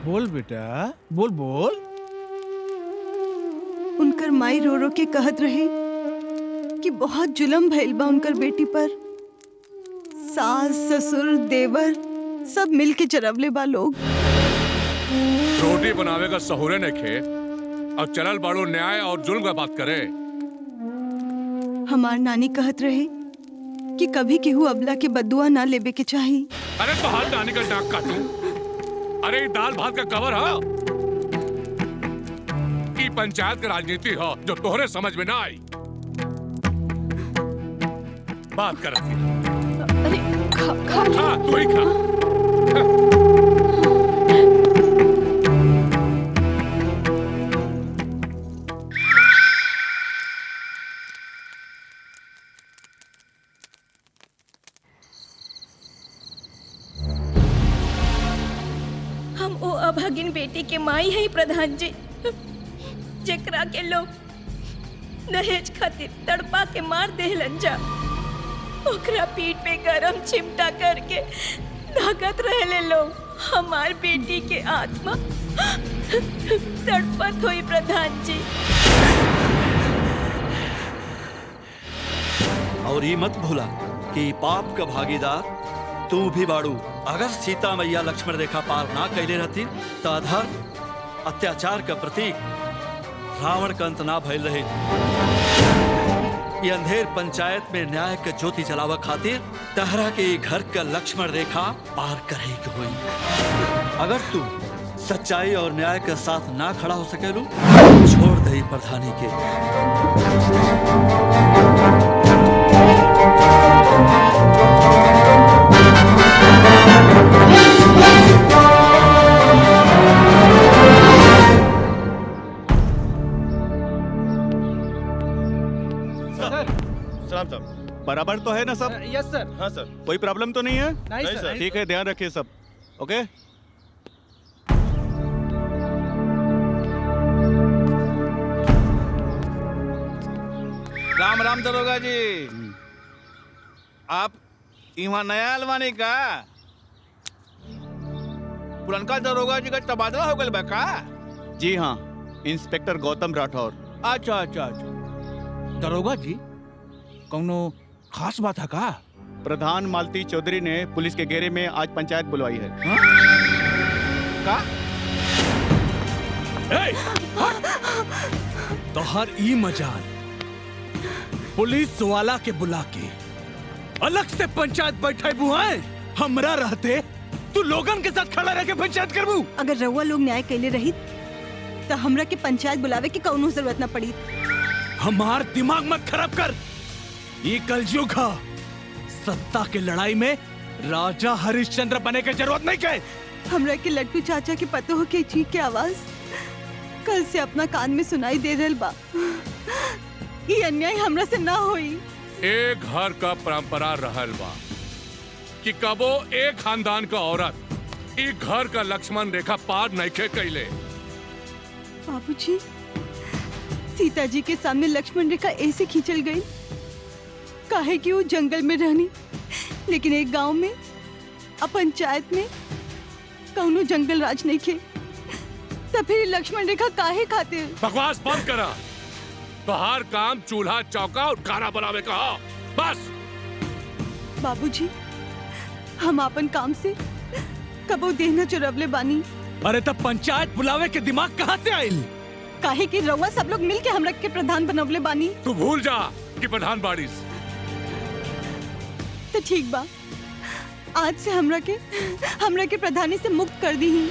बोल बेटा, बोल बोल। उनकर माई रो रो के कहत रहे कि बहुत जुल्म भइल बा उनकर बेटी पर। सास ससुर देवर सब मिल के जरवले बा लोग। रोटी बनावे का सहूरे ने खे और चलल बाड़ो न्याय और जुल्म का बात करे। हमार नानी कहत रहे कि कभी केहू अबला के बदुआ ना लेबे के चाही। अरे तो हाथ नानी का नाक काटू। अरे ये दाल भात का कवर है कि पंचायत की राजनीति है जो तोहरे समझ में ना आई। बात कर। अरे खा तू ही खा। हम ओ अभागिन बेटी के माई है प्रधान जी, जेकरा के लोग दहेज खातिर तड़पा के मार देहलन जा। ओकरा पीठ पे गरम चिमटा करके धागत रहले लोग। हमार बेटी के आत्मा तड़पत हुई प्रधान जी। और ये मत भूला कि पाप का भागीदार तू भी बाड़ू। अगर सीता मैया लक्ष्मण रेखा पार ना कैले रहती तो अधर्म अत्याचार का प्रतीक रावण का अंत ना भइल रहे। ये अंधेर पंचायत में न्याय के ज्योति जलावा खातिर तहरा के घर का लक्ष्मण रेखा पार करे के हुई। अगर तू सच्चाई और न्याय के साथ ना खड़ा हो सकेलू छोड़ दे प्रधानी के। सलाम साहब, बराबर तो है ना सब? यस सर। हाँ सर, कोई प्रॉब्लम तो नहीं है? नहीं सर। ठीक है, ध्यान रखिए सब। ओके। राम राम दरोगा जी। आप यहाँ नया अलवानी का? पुरनका दरोगा जी का तबादला हो गया का? जी हाँ, इंस्पेक्टर गौतम राठौर। अच्छा अच्छा अच्छा। दरोगा जी, कौनो खास बात है का? प्रधान मालती चौधरी ने पुलिस के घेरे में आज पंचायत बुलवाई है। का? तो हर ई मजाल पुलिस वाला के बुला के अलग से पंचायत बैठे बुआए हमरा रहते तू लोगन के साथ खड़ा रह के पंचायत करबू। अगर रउआ लोग न्याय कैले रही तो हमरा के पंचायत बुलावे की कौनो जरूरत न पड़ी। हमार दिमाग मत खराब कर। ये कलयुग है, सत्ता के लड़ाई में राजा हरिश्चंद्र बने के जरूरत नहीं के। हमरा के लट्टू चाचा के पतोह के चीख के आवाज कल से अपना कान में सुनाई दे रहल बा। ये अन्याय हमरा से ना होई। एक घर का परंपरा रहल बा कि कबो एक खानदान का औरत एक घर का लक्ष्मण रेखा पार नहीं कैले। बाबूजी, सीता जी के सामने लक्ष्मण रेखा ऐसे खींचल गई काहे कि वो जंगल में रहनी, लेकिन एक गांव में पंचायत में कौनो जंगल राज नहीं खे, तो फिर लक्ष्मण रेखा काहे खातिर? बकवास बंद करा। बाहर काम चूल्हा चौका और खाना बनावे का हो। बस। बाबूजी, हम अपन काम से कबो देना चुरवले बानी। अरे तब पंचायत बुलावे के दिमाग कहाँ से आयल? काहे कि रउआ सब लोग मिल के हमरा के प्रधान बनवले बानी। तू भूल जा कि प्रधान बाड़ीस। तो ठीक बा, आज से हमरा के प्रधानी से मुक्त कर दी।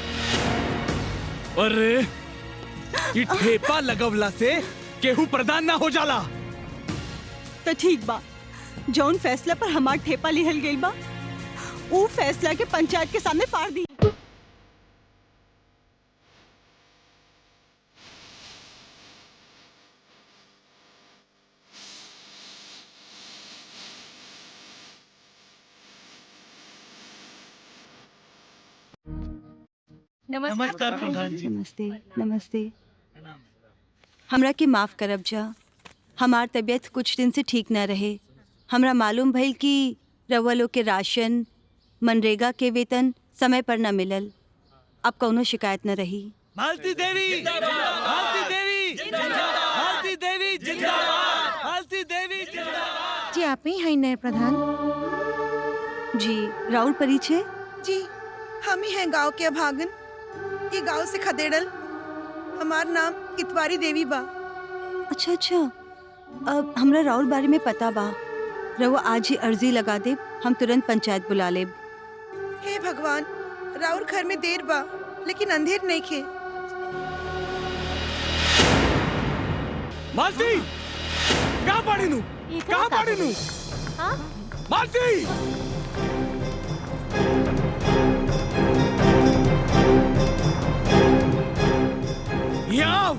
अरे ये ठेपा लगवला से केहू प्रधान ना हो जाला। तो ठीक बा, जौन फैसला पर हमार ठेपा लिहल गइल बा वो फैसला के पंचायत के सामने फाड़ दी। नमस्कार प्रधान जी। नमस्ते नमस्ते। हमरा के माफ करब जा, हमार तबीयत कुछ दिन से ठीक न रहे। हमरा मालूम भइल कि रउआ लोग के राशन मनरेगा के वेतन समय पर न मिलल। अब कौनो शिकायत न रही। मालती देवी जिंदाबाद, मालती देवी जिंदाबाद, मालती देवी जिंदाबाद, मालती देवी जिंदाबाद। जी आप ही हैं नए प्रधान? जी, राउर परिचय? जी हम ही हैं गांव के अभागन, ये गांव से खदेड़ल। हमार नाम इतवारी देवी बा। अच्छा अच्छा, अब हमरा राउर बारे में पता बा। रउआ आज ही अर्जी लगा दे, हम तुरंत पंचायत बुला लेब। हे भगवान, राउर घर में देर बा लेकिन अंधेर नहीं खे। मालती, कहाँ पड़ी नू? कहाँ पड़ी नू? मालती! यहाँ!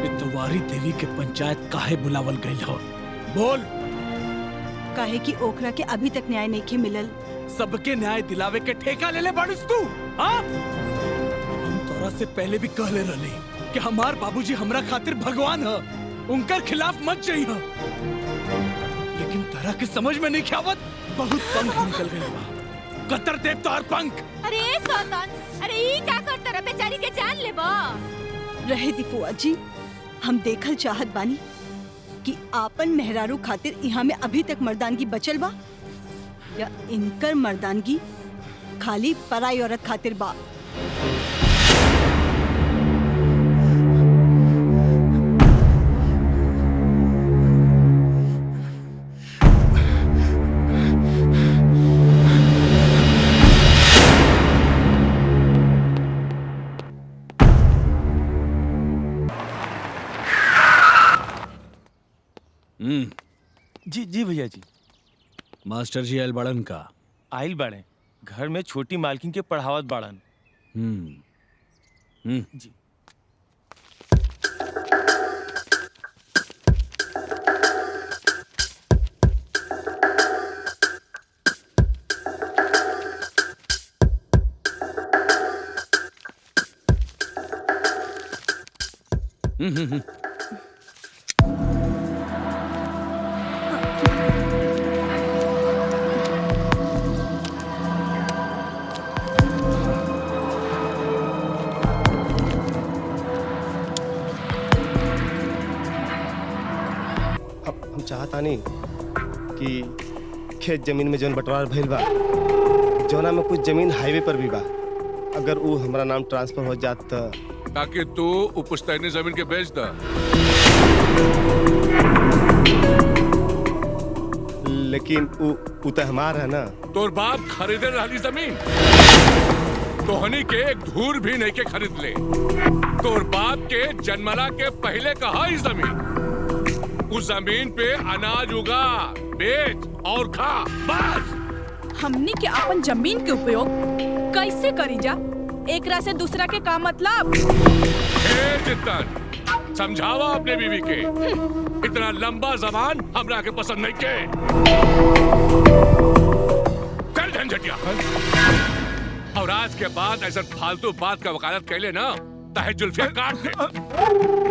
इतवारी देवी के पंचायत काहे बुलावल गई हो? बोल। काहे कि ओकरा के अभी तक न्याय नहीं के मिलल। सबके न्याय दिलावे के ठेका ले ले बाड़िस तू? हाँ? हम तोरा से पहले भी कहले रहले कि हमार बाबूजी हमरा खातिर भगवान है, उनकर खिलाफ मत जाइए। लेकिन तोरा के समझ में नहीं आवत, बहुत पंख निकल गए बा। कतर देव तोहर पंख। अरे सौतन, अरे ई का करत रे? बेचारी के जान लेबा। रहे दी फुआ जी, हम देखल चाहत बानी कि आपन मेहरारू खातिर यहाँ में अभी तक मर्दानगी बचल बा या इनकर मर्दानगी खाली पराई औरत खातिर बा। जी जी भैया जी। मास्टर जी आयल बड़न का आइल बाड़े, घर में छोटी मालकिन के पढ़ावत बाड़न। जी। हम चाहतानी कि खेत जमीन में जौन बंटवारा भइल बा, जौना में कुछ जमीन हाईवे पर भी बा, अगर वो हमारा नाम ट्रांसफर हो जात त ताकि तू पुश्तैनी जमीन के बेच द। लेकिन उ त हमार है ना। तोर बाप खरीदे रहली जमीन, तोहनी के एक धूर भी नहीं के खरीद ले। तोर बाप के जन्मला के पहले कहा ही जमीन, उस जमीन पे अनाज उगा, बेच और खा, बस। हमनी के अपन जमीन के उपयोग कैसे करी जा, एकरा से दूसरा के का मतलब? जितन समझावा अपने बीवी के, इतना लंबा जबान हमरा के पसंद नहीं के। चल झंझटिया, और आज के बाद ऐसा फालतू बात का वकालत कैले ना, ताहे जुल्फिया काट दे।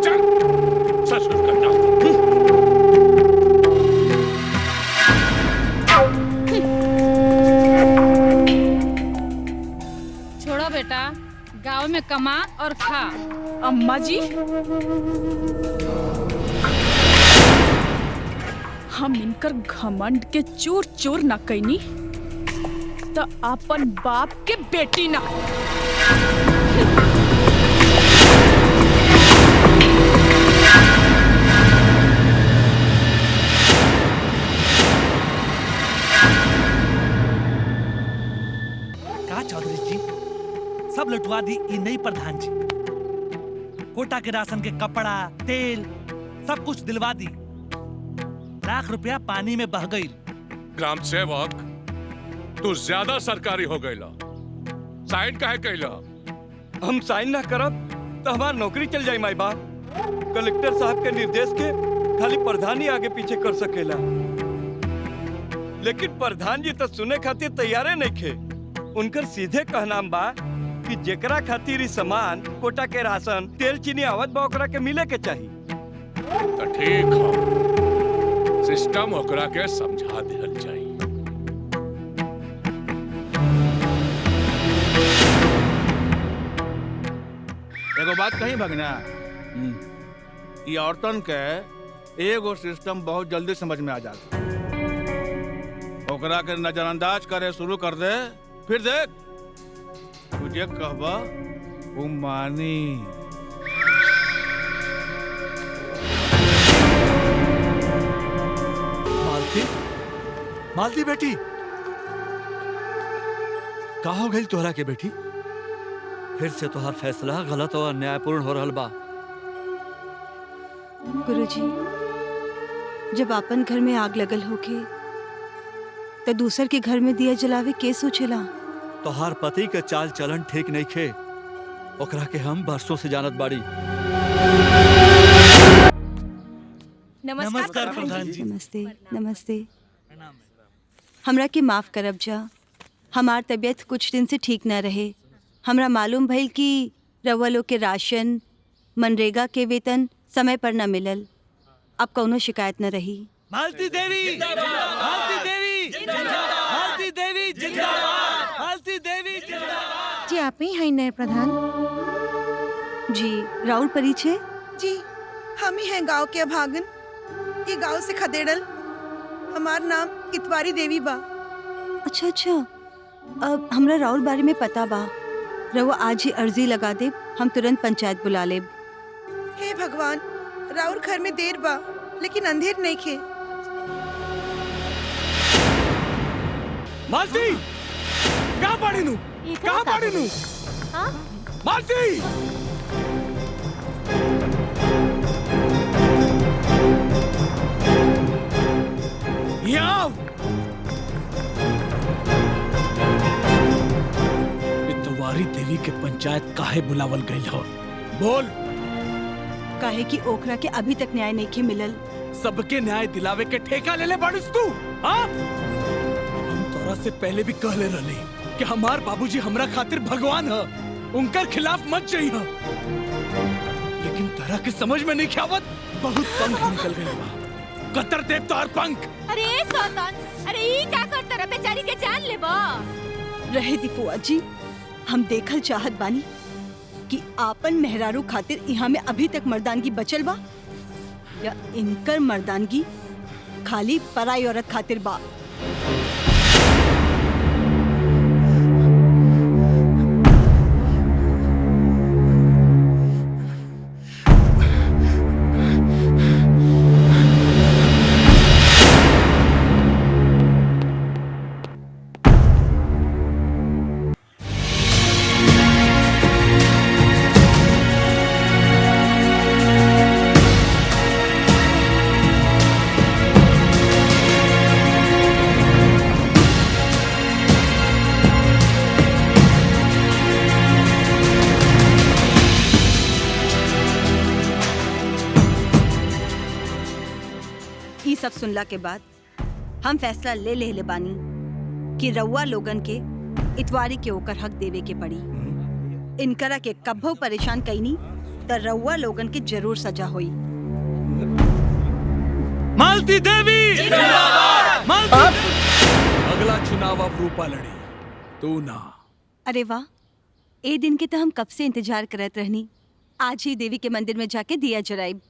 चल ससुर करना। छोड़ो बेटा, गांव में कमा और खा। अम्मा जी, हम इनकर घमंड के चूर चूर न कैनी तो अपन बाप के बेटी ना। का चौधरी जी, सब लुटवा दी ई नई प्रधान जी। कोटा के राशन के कपड़ा, तेल सब कुछ दिलवा दी। लाख रुपया पानी में बह गई। ग्राम सेवक, तू ज्यादा सरकारी हो गईला। साइन काहे कैला? हम साइन ना करब तो हमार नौकरी चल जाई माई बाप। कलेक्टर साहब के निर्देश के खाली प्रधान ही आगे पीछे कर सकेला, लेकिन प्रधान जी तो सुने खातिर तैयारे नहीं थे। उनकर सीधे कहनाम बा कि जेकरा खातिर ई सामान, कोटा के राशन, तेल चीनी आवत बा ओकरा के मिले के चाहिए। तो ठीक है, सिस्टम ओकरा के समझा देहल चाहिए। एगो बात कहीं भगना, ये औरतन के एगो सिस्टम बहुत जल्दी समझ में आ जाता। ओकरा के नजरअंदाज करे शुरू कर दे, फिर देख तुझे कहबा वो मानी। मालती, मालती बेटी, का हो गई तोहरा के बेटी? फिर से तोहर फैसला गलत और अन्यायपूर्ण हो रहल बा। गुरुजी, जब अपन घर में आग लगल होके तो दूसर के घर में दिया जलावे के सोचेला? तोहार पति के चाल चलन ठीक नहीं खे, ओकरा के हम बरसों से जानत बाड़ी। नमस्कार प्रधान जी। नमस्ते नमस्ते। हमरा के माफ करब जा, हमार तबीयत कुछ दिन से ठीक न रहे। हमरा मालूम भइल कि रउआ लोग के राशन, मनरेगा के वेतन समय पर न मिलल। अब कौनो शिकायत न रही। मालती देवी, मालती देवी, मालती देवी जिंदाबाद, मालती देवी जिंदाबाद। जी आप ही हैं नए प्रधान? जी, राउर परिचय? जी हम ही हैं गांव के अभागन। ये गांव से खदेड़ल हमार नाम इतवारी देवी बा। अच्छा अच्छा, अब हमरा राउर बारे में पता बा। रउआ आज ही अर्जी लगा दे, हम तुरंत पंचायत बुला लेब। हे भगवान, राउर घर में देर बा लेकिन अंधेर नहीं खे। मालती, कहाँ पड़ी नू? कहाँ पड़ी नू? मालती! यहाँ! इतवारी देवी के पंचायत काहे बुलावल गई हो? बोल। काहे कि ओकरा के अभी तक न्याय नहीं मिलल। सबके न्याय दिलावे के ठेका ले ले बाड़िस तू? हाँ? हम तोरा से पहले भी कहले रहले कि हमार बाबूजी हमरा खातिर भगवान है, उनकर खिलाफ मत जाई है। लेकिन तरह के समझ में नहीं आवत, बहुत पंख निकल गए बा। कतर देव तोहर पंख। अरे सौतन, अरे ई क्या करता रे? बेचारी के जान लेबा। रहे दी फुआ जी, हम देखल चाहत बानी कि आपन मेहरारू खातिर यहाँ में अभी तक मर्दानगी बचल बा या इनकर मर्दानगी खाली पराई औरत खातिर बा। सब सुनला के बाद हम फैसला ले बानी कि रउआ लोगन के इतवारी के ओकर हक देवे के पड़ी। इनकरा के कब्बो परेशान कईनी त रउआ लोगन के जरूर सजा होई। मालती देवी जिंदाबाद! मालती! अगला चुनाव अब रूपा लड़ी, तू ना। अरे वाह, ए दिन के तो हम कब से इंतजार करत रहनी। आज ही देवी के मंदिर में जाके दिया जराइब।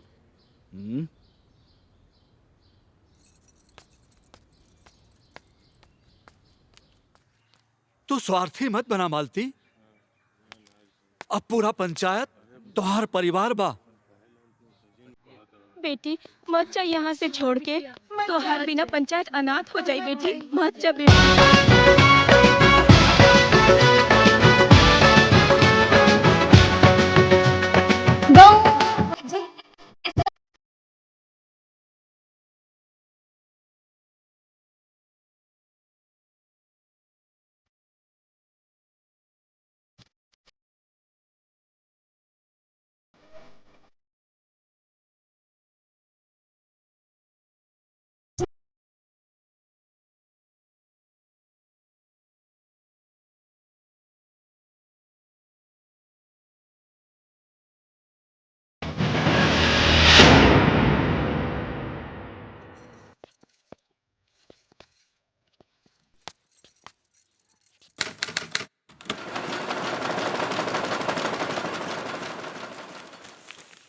तू स्वार्थी मत बना मालती। अब पूरा पंचायत तोहार परिवार बा। बेटी मत जा यहाँ से छोड़ के, तो हर बिना पंचायत अनाथ हो जाए। बेटी मत जा बेटी।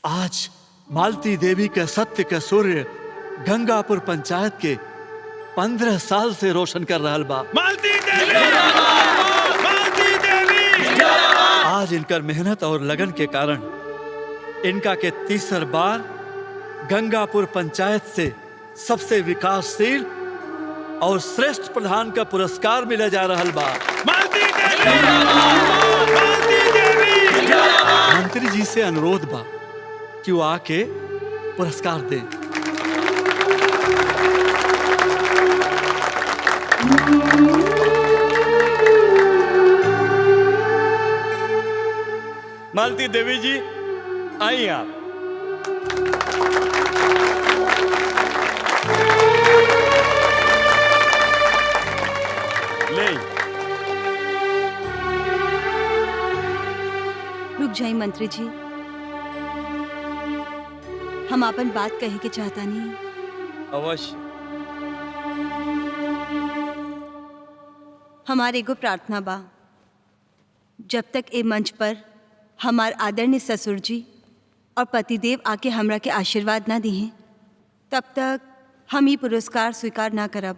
आज मालती देवी के सत्य के सूर्य गंगापुर पंचायत के 15 साल से रोशन कर रहा बा। मालती देवी! मालती देवी! आज इनकर मेहनत और लगन के कारण इनका के तीसर बार गंगापुर पंचायत से सबसे विकासशील और श्रेष्ठ प्रधान का पुरस्कार मिला जा रहा बा। मालती देवी! मालती देवी! मंत्री जी से अनुरोध बा कि वो आके पुरस्कार दे। मालती देवी जी, आइए आप। ले रुक जाइए मंत्री जी, हम अपन बात कहे के चाहता नहीं। अवश्य। हमारे एगो प्रार्थना बा, जब तक ए मंच पर हमार आदरणीय ससुर जी और पतिदेव आके हमरा के आशीर्वाद ना दिए, तब तक हम ही पुरस्कार स्वीकार ना करब।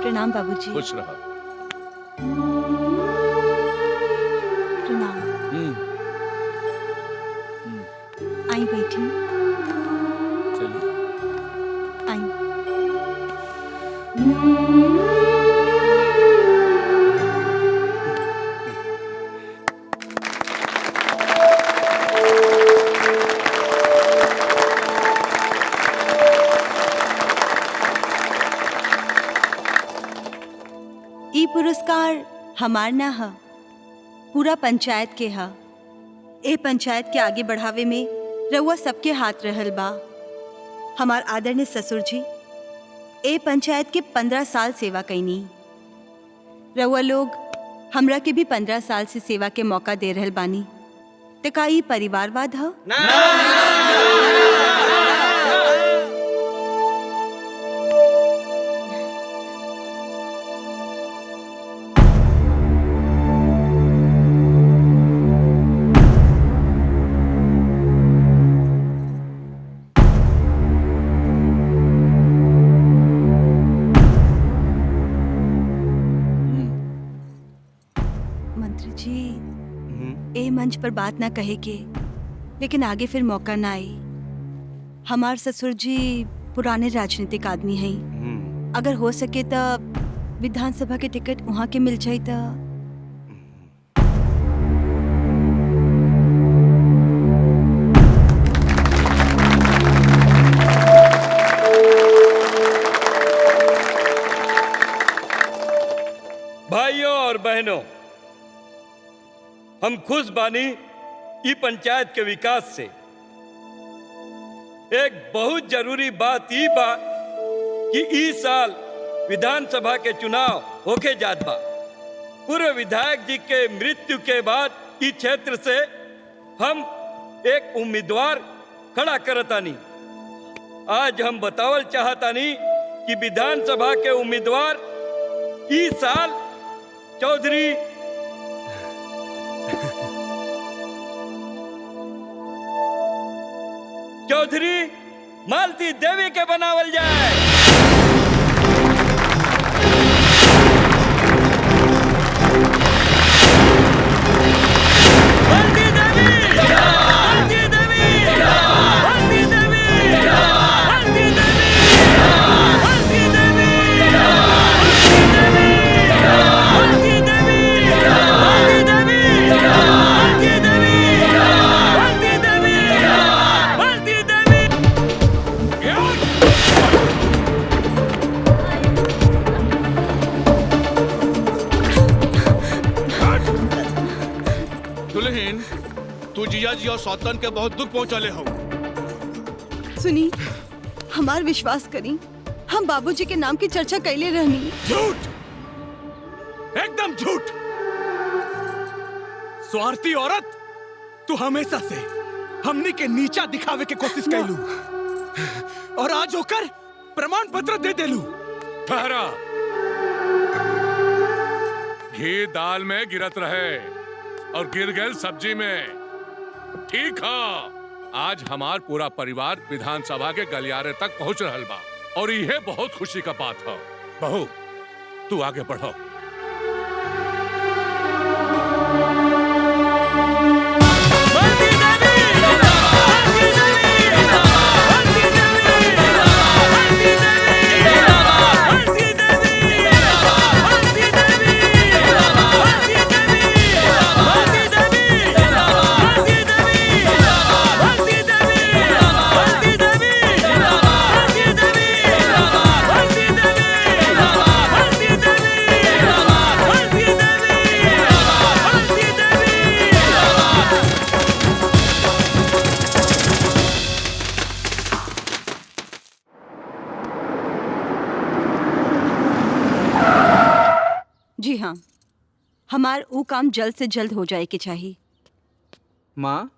प्रणाम बाबूजी। खुश रहो। प्रणाम। आई बैठी। चलिए। आई। ई पुरस्कार हमार ना ह, पूरा पंचायत के ह। ए पंचायत के आगे बढ़ावे में रउआ सबके हाथ रहल बा। हमार आदरणीय ससुर जी ए पंचायत के 15 साल सेवा कैनी। रउआ लोग हमरा के भी 15 साल से सेवा के मौका दे रहल बानी। त का ई परिवारवाद ह? मंत्री जी ए मंच पर बात ना कहे के, लेकिन आगे फिर मौका ना आई। हमार ससुर जी पुराने राजनीतिक आदमी हैं। अगर हो सके तो विधानसभा के टिकट वहाँ के मिल जाए तो। भाइयों और बहनों, हम खुश बानी ई पंचायत के विकास से। एक बहुत जरूरी बात ई बा कि ई साल विधानसभा के चुनाव होके जात बा। पूर्व विधायक जी के मृत्यु के बाद ई क्षेत्र से हम एक उम्मीदवार खड़ा करतानी। आज हम बतावल चाहतानी कि विधानसभा के उम्मीदवार ई साल चौधरी मालती देवी के बनावल जाए। दुल्हन, तू जिया जी और सौतन के बहुत दुख पहुंचाले हो। सुनी, हमार विश्वास करी, हम बाबूजी के नाम की चर्चा कैले रहनी। झूठ, एकदम झूठ। स्वार्थी औरत, तू हमेशा से हमनी के नीचा दिखावे के कोशिश कैलू और आज होकर प्रमाण पत्र दे देलू। ठहरा। घी दाल में गिरत रहे और गिर गए सब्जी में। ठीक है, आज हमार पूरा परिवार विधानसभा के गलियारे तक पहुंच रहल बा और यह बहुत खुशी का बात है। बहू, तू आगे बढ़ो। हमार वो काम जल्द से जल्द हो जाए के चाहिए। माँ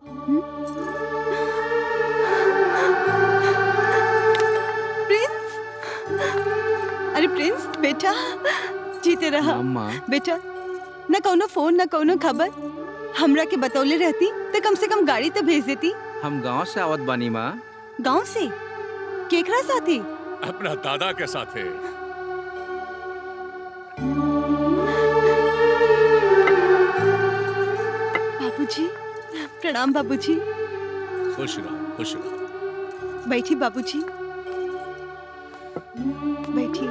प्रिंस, अरे प्रिंस बेटा, जीते रहा माँ। बेटा। न कौनो फोन न कौनो खबर, हमरा के बतौले रहती तो कम से कम गाड़ी तो भेज देती। हम गांव से आवत बानी माँ। गांव से? केकरा साथी? अपना दादा के साथ है। बाबूजी प्रणाम। बाबूजी खुश रहो, खुश रहो। बैठी बाबूजी, बैठी।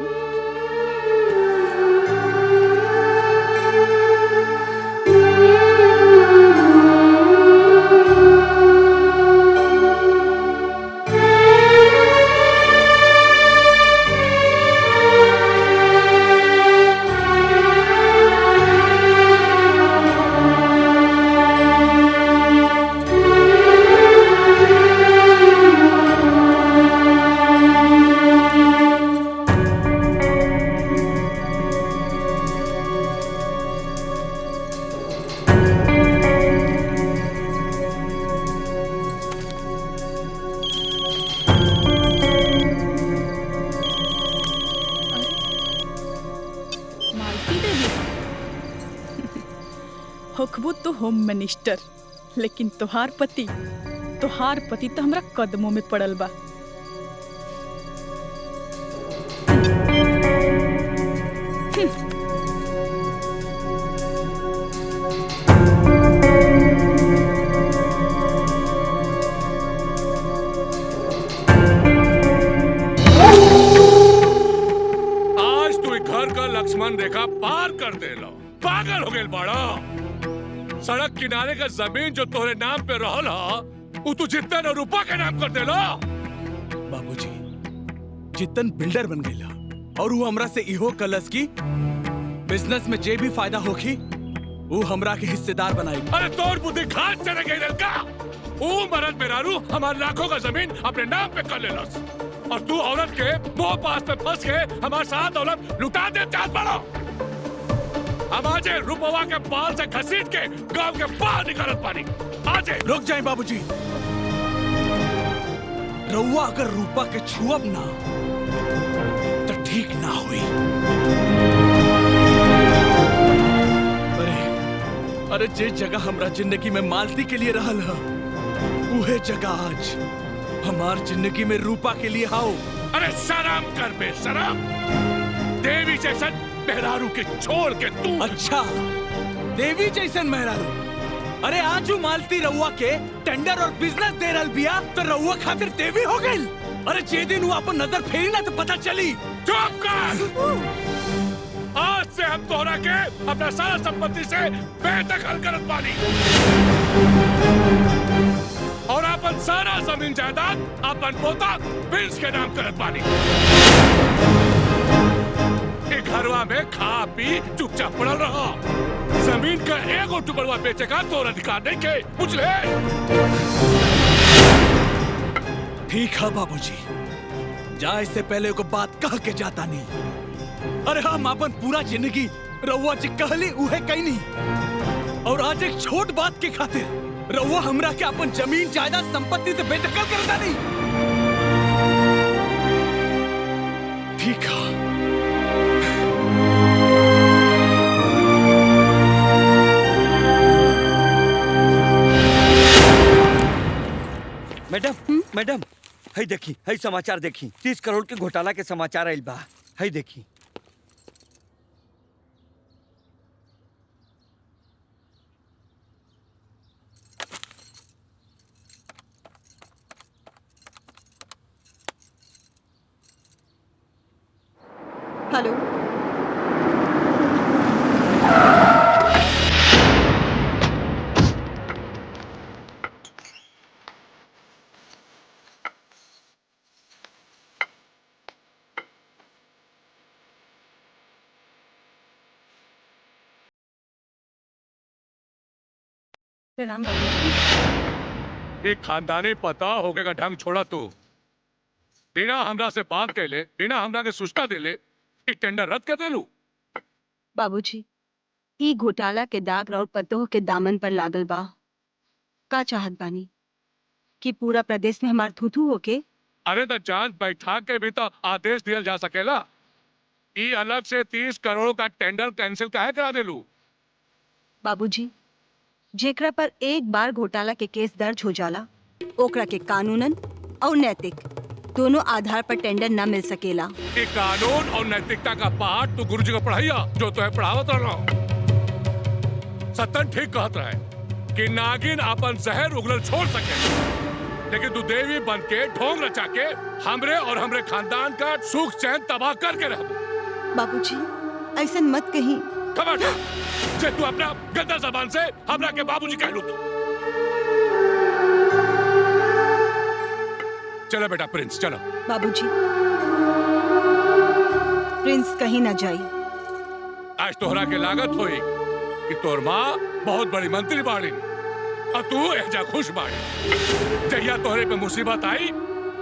होखबू तो होम मिनिस्टर, लेकिन तोहार पति तो हमरा कदमों में पड़ल बा। आज तू घर का लक्ष्मण रेखा पार कर दे लो। पागल हो गए बड़ा। सड़क किनारे का जमीन जो तोरे नाम पे रहल हा, वो तू जितन और रूपा के नाम कर दे लो। बाबूजी जितन बिल्डर बन गई और वो हमरा से इहो कलस की बिजनेस में जे भी फायदा होखी वो हमरा के हिस्सेदार बनाई। अरे तोर बुद्धि घाट चढ़ गई लड़का। वो मरद मेहरारू हमारे लाखों का जमीन अपने नाम पे कर लेलस और तू औरत के मोह पास में फंस के हमारे साथ औरत लुटा दे चाहत पड़ो। हम आजे रूपवा के बाल से घसीट के गांव के बाहर निकालत पानी। आजे रुक जाए बाबूजी। रउआ अगर रूपा के छुअब ना तो ठीक ना हुई। अरे जे जगह हमरा जिंदगी में मालती के लिए रहल है, उहे जगह आज हमार जिंदगी में रूपा के लिए हाउ। अरे शर्म कर बे शर्म। देवी जैसन मेहरारू के छोड़ के तू। अच्छा देवी जैसन मेहरारू। अरे आज मालती रउआ के टेंडर और बिजनेस दे रहल बिया तो रउआ खातिर देवी हो गई। अरे जे दिन वो अपन नजर फेरी ना तो पता चली। चुप कर। आज से हम तोहरा के अपना सारा संपत्ति से बेदखल करत पानी और अपन सारा जमीन जायदाद अपन पोता प्रिंस के नाम करत पानी। घरवा में खा पी चुपचाप पड़ल रहा। जमीन का एगो टुकड़वा बेचे का तोर अधिकार नहीं के, पूछ ले। ठीक है बाबूजी, जाए से पहले को बात कह के जाता नहीं। अरे हम अपन पूरा जिंदगी रउआ जी कहली उहे कहीं नहीं और आज एक छोट बात के खातिर रउआ हमरा के अपन जमीन जायदाद संपत्ति से बेदखल करता नहीं। ठीक है। मैडम मैडम हई देखी, हई समाचार देखी। 30 करोड़ के घोटाला के समाचार आइल बा। हई देखी। हेलो। एक खानदानी पता हो गया ढंग छोड़ा तू। बिना हमरा से बात कर ले, बिना हमरा के सूचना दे ले, टेंडर रद्द कर दे लू। बाबूजी ई घोटाला के दाग और पतोह के दामन पर लागल बा। का चाहत बानी कि पूरा प्रदेश में हमार थूथू होके? अरे तो जांच बैठा के भी तो आदेश दिया जा सकेला। ई अलग से 30 करोड़ का टेंडर कैंसिल काहे करा देलू? बाबूजी, जेकरा पर एक बार घोटाला के केस दर्ज हो जाला ओकरा के कानूनन और नैतिक दोनों आधार पर टेंडर न मिल सकेला। ये कानून और नैतिकता का पाठ तू गुरुजी को पढ़ाइया जो तुम्हें पढ़ावत रहा। सत्तन ठीक कहत रहे कि नागिन अपन जहर उगलल छोड़ सके, लेकिन तू देवी बन के ढोंग रचा के हमरे और हमरे खानदान का सुख चैन तबाह करके रह। बाबूजी ऐसा मत कहीं। खबरदार जे तू अपना गंदा जबान से हमरा के बाबूजी कह लू। चलो बेटा प्रिंस चलो। बाबूजी, प्रिंस कहीं ना जाई। आज तोहरा के लागत होई कि तोर माँ बहुत बड़ी मंत्री बाड़ी और तू एजा खुश बाड़ी। जहिया तोहरे पे मुसीबत आई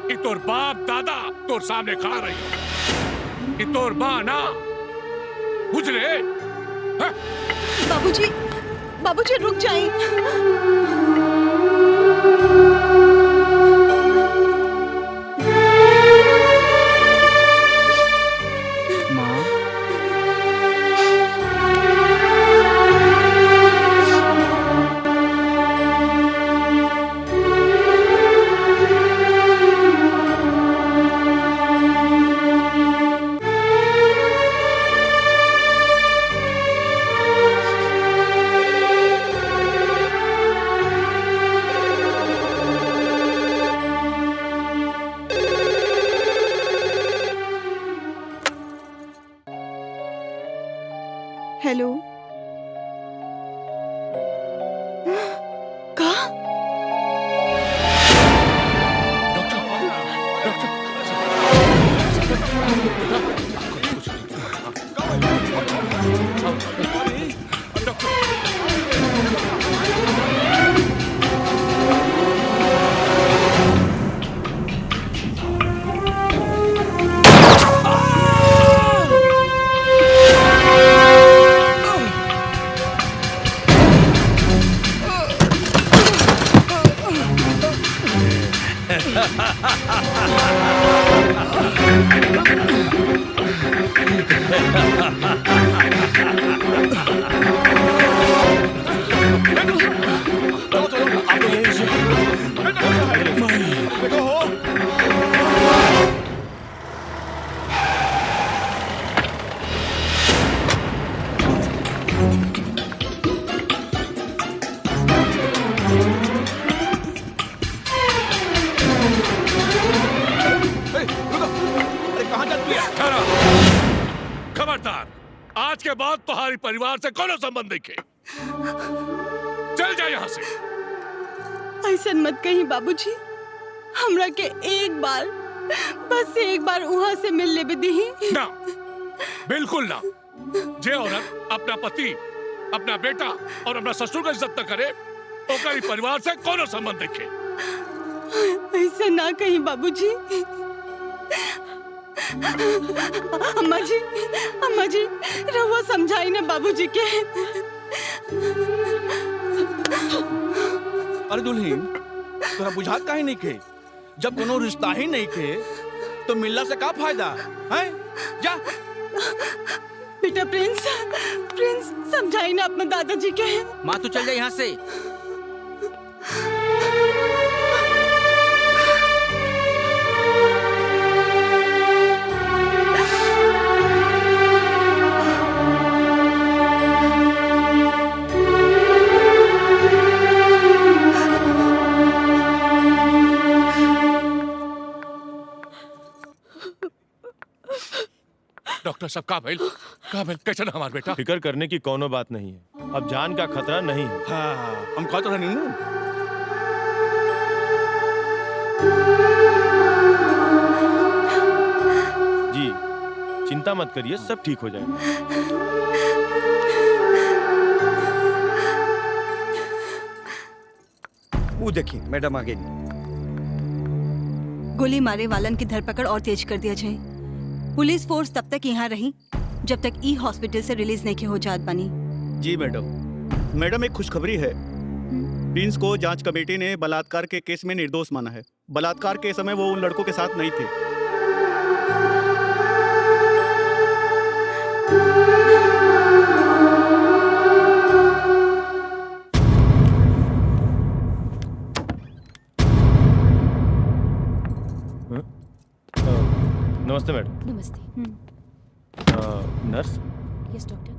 कि तोर बाप दादा तोर सामने खड़ा रही कि तोर माँ ना बुझले। बाबूजी, बाबूजी रुक जाइए। हेलो, कहा? खबरदार, आज के बाद तुम्हारी परिवार से कोनो संबंध नहीं। चल जा यहाँ से। ऐसा मत कहीं बाबूजी, हमरा के एक बार, बस एक बार वहाँ से मिल ले दी। ना, बिल्कुल ना। जे औरत अपना पति, अपना बेटा और अपना ससुर का इज्जत न करे, ओकरी परिवार से कोनो संबंध देखे। ऐसा ना कहीं बाबूजी। अम्मा जी रहुआ समझाई ना बाबूजी के। अरे दुल्हन, तोरा बुझात काहे नहीं खे? जब कोनो रिश्ता ही नहीं खे तो मिलना से का फायदा है? जा। बेटा प्रिंस समझाई ना अपने दादाजी के। माँ तू चल जा यहाँ से। डॉक्टर साहब का भइल कैसे ना हमार बेटा? फिक्र करने की कोनो बात नहीं है, अब जान का खतरा नहीं है। हाँ, हम कहते रहे नीनू। जी चिंता मत करिए, सब ठीक हो जाएगा। वो देखिए मैडम आ गई। गोली मारे वालन की धरपकड़ और तेज कर दिया जाए। पुलिस फोर्स तब तक यहाँ रही जब तक ई हॉस्पिटल से रिलीज नहीं हो जात बनी। जी मैडम, एक खुशखबरी है। प्रिंस को जांच कमेटी ने बलात्कार के केस में निर्दोष माना है। बलात्कार के समय वो उन लड़कों के साथ नहीं थे। नमस्ते मैडम। नमस्ते। Nurse, yes doctor.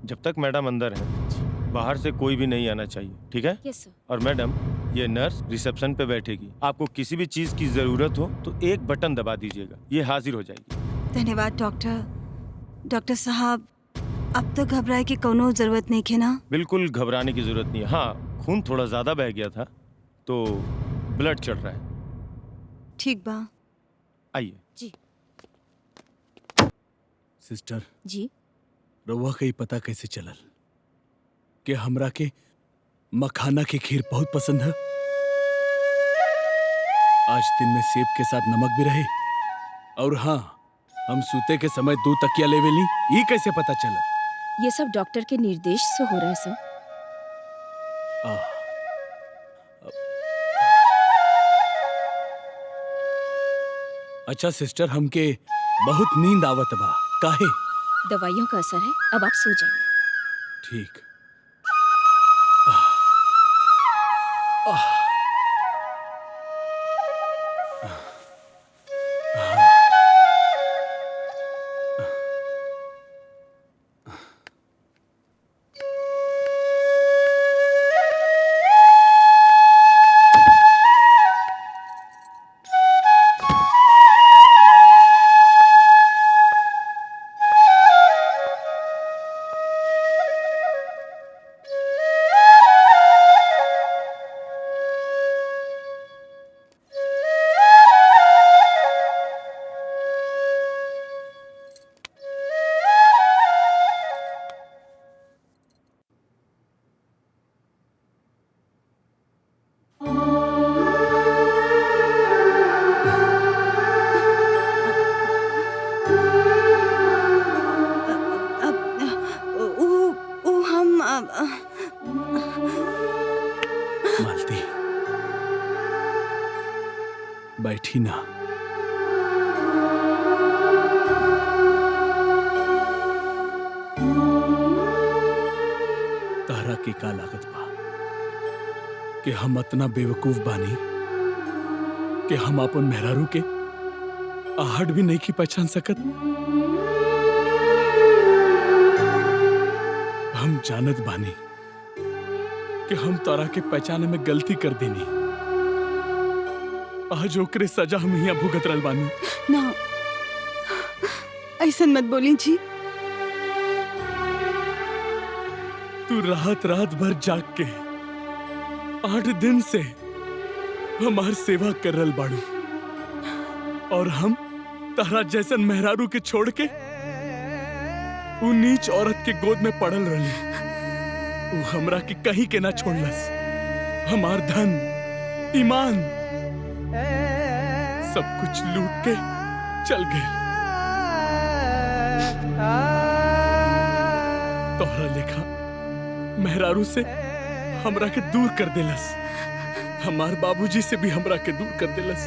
जब तक मैडम अंदर हैं, बाहर से कोई भी नहीं आना चाहिए, ठीक है? यस सर। और मैडम, ये नर्स रिसेप्शन पे बैठेगी। आपको किसी भी चीज की जरूरत हो तो एक बटन दबा दीजिएगा, ये हाजिर हो जाएगी। धन्यवाद डॉक्टर। डॉक्टर साहब, अब तो घबराए की कोनो जरूरत नहीं है ना? बिल्कुल घबराने की जरूरत नहीं है। हाँ, खून थोड़ा ज्यादा बह गया था तो ब्लड चढ़ रहा है। ठीक बा। आइए। जी। सिस्टर जी। रउआ के पता कैसे चलल कि हमरा के मखाना की खीर बहुत पसंद है? आज दिन में सेब के साथ नमक भी रहे, और हाँ, हम सूते के समय 2 तकिया लेवेली। ये कैसे पता चला? ये सब डॉक्टर के निर्देश से हो रहा है सर। अच्छा सिस्टर, हमके बहुत नींद आवत बा। काहे? दवाइयों का असर है, अब आप सो जाइए। ठीक। मालती, बैठी ना। तारा की का लागत बा कि हम इतना बेवकूफ बानी कि हम अपन मेहरारू के आहट भी नहीं की पहचान सकत। हम जानत बानी कि हम तारा के पहचाने में गलती कर देनी। आज ओकरे सजा हम यहाँ भुगत रहल बानी। ना, ऐसा मत बोली जी। तू रात रात भर जाग के 8 दिन से हमार सेवा कर रहल बाड़ू, और हम तारा जैसन मेहरारू के छोड़ के उ नीच औरत के गोद में पड़ल रही। वो हमरा के कहीं के ना छोड़लस। हमार धन, ईमान, सब कुछ लूट के चल गए। तोहरा लेखा मेहरारू से हमरा के दूर कर देलस। हमार बाबूजी से भी हमरा के दूर कर देलस।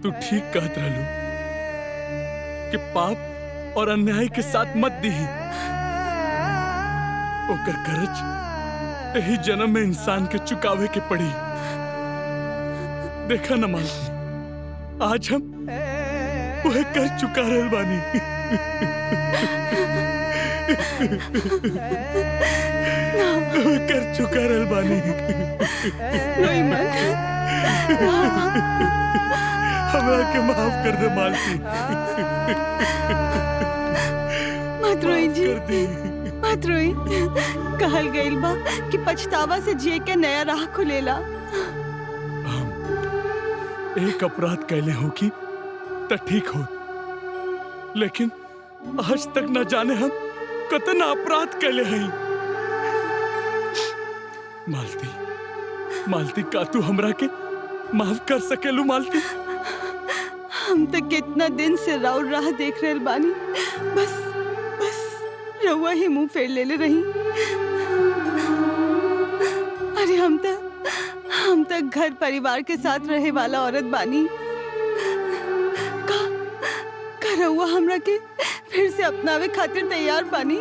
तू ठीक कहत रहलू कि पाप और अन्याय के साथ मत दीही। ओकर कर्ज यही जन्म में इंसान के चुकावे के पड़ी। देखा न मालती, आज हम वह कर चुका रहल बानी। वह कर चुका रहल बानी। हमरा के माफ कर दे मालती। मत रोई जी, मत रोई। कहल गइल बा कि पछतावा से जिए के नया राह खुलेला। एक अपराध कैले हो कि त ठीक हो, लेकिन आज तक न जाने हम कितना अपराध कैले हैं। मालती, मालती, का तू हमरा के माफ कर सकेलू मालती? हम तो कितना दिन से राउर राह देख रहे बानी। बस रहुआ ही मुंह फेर ले रही। अरे हम तो घर परिवार के साथ रहे वाला औरत बानी। का रउआ हमरा के फिर से अपनावे खातिर तैयार बानी?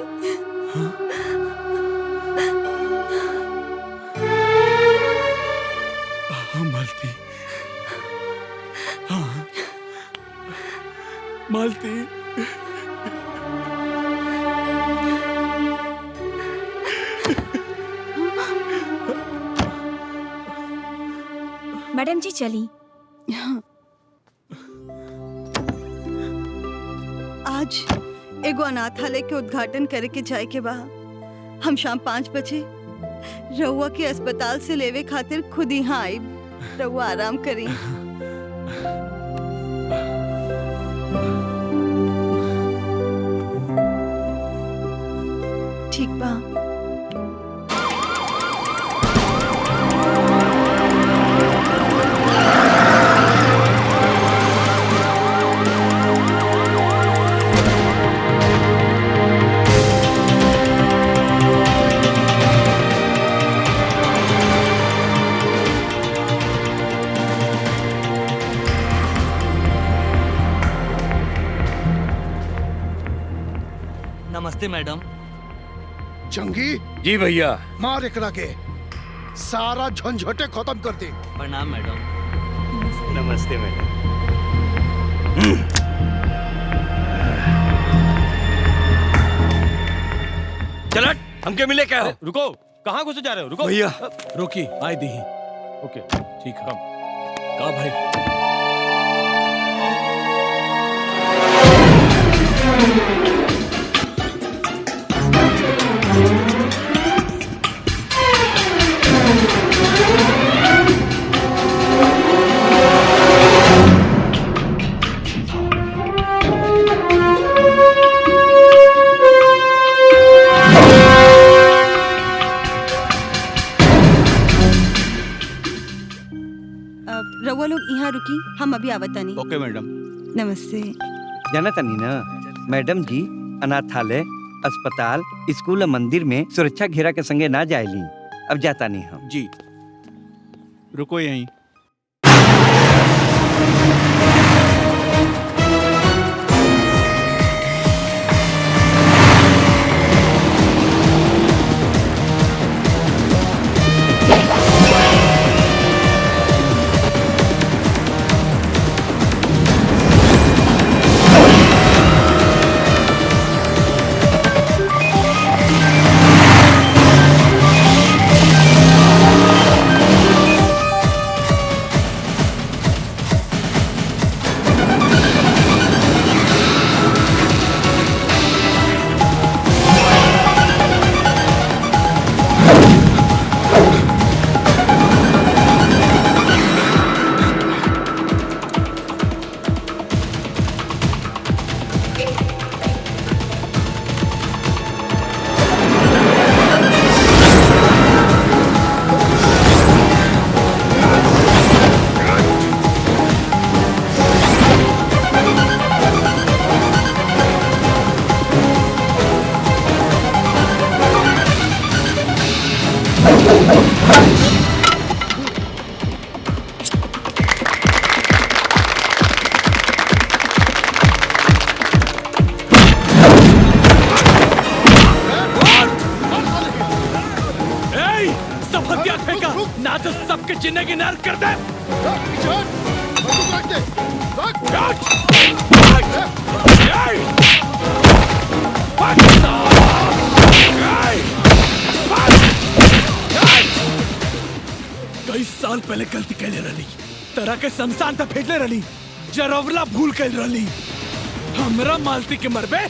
हाँ मालती, हाँ मालती। मैडम जी चली। आज एगो अनाथालय के उद्घाटन करे के जाए के बा। हम शाम 5 बजे रउआ के अस्पताल से लेवे खातिर खुद यहाँ आइब। रउआ आराम करी। ठीक बा। नमस्ते मैडम। जंगी जी भैया। मार एकरा के, सारा झंझटे खत्म कर दे। प्रणाम मैडम। नमस्ते मैडम। चलट हमके मिले क्या हो? रुको, कहाँ घुसे जा रहे हो? रुको भैया। रोकी आए दी। ओके ठीक है। का भाई? रउआ लोग यहाँ रुकी, हम अभी आवतानी। ओके मैडम। नमस्ते। जाना तनी ना मैडम जी, अनाथालय, अस्पताल, स्कूल और मंदिर में सुरक्षा घेरा के संगे ना जायली। अब जाता नहीं हम। जी रुको यहीं। ना तो सबके जिंदगी नर्क कर दे। कई साल पहले गलती कैले रही, तरह के शमशान तक फेंकले रही, जरवला भूल कैल रही। हमरा मालती के मरबे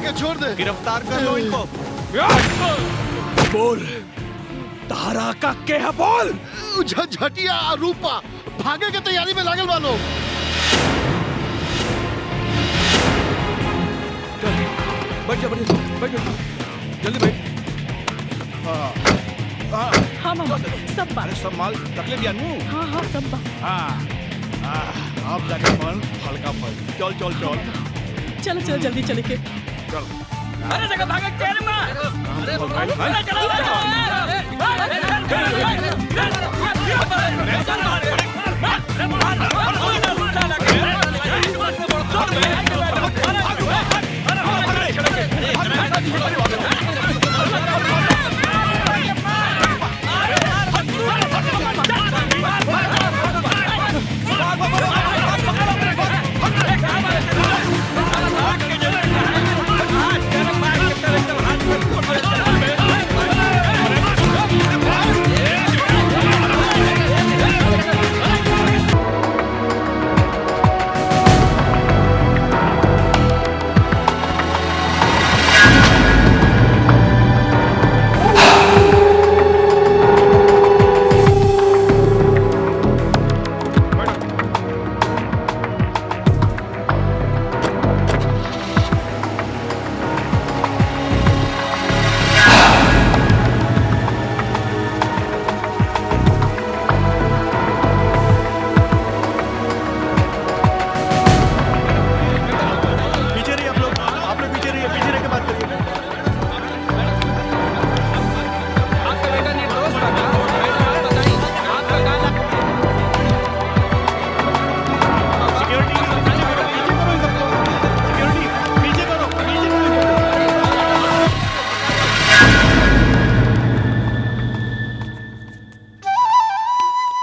के छोड़ दे। गिरफ्तार कर लो इनको। बोल, तारा का के है बोल। झटिया रूपा भागे के तैयारी में लागल वालो। बैठ जा, बैठ जा, जल्दी बैठ। हाँ मामा, सब बात। अरे सब माल रख ले दिया नू। हाँ हाँ सब बात। आप जाके मन हल्का पड़। चल चल चल। चलो चलो जल्दी चले के। चल। अरे जगह भागे तेरे मां।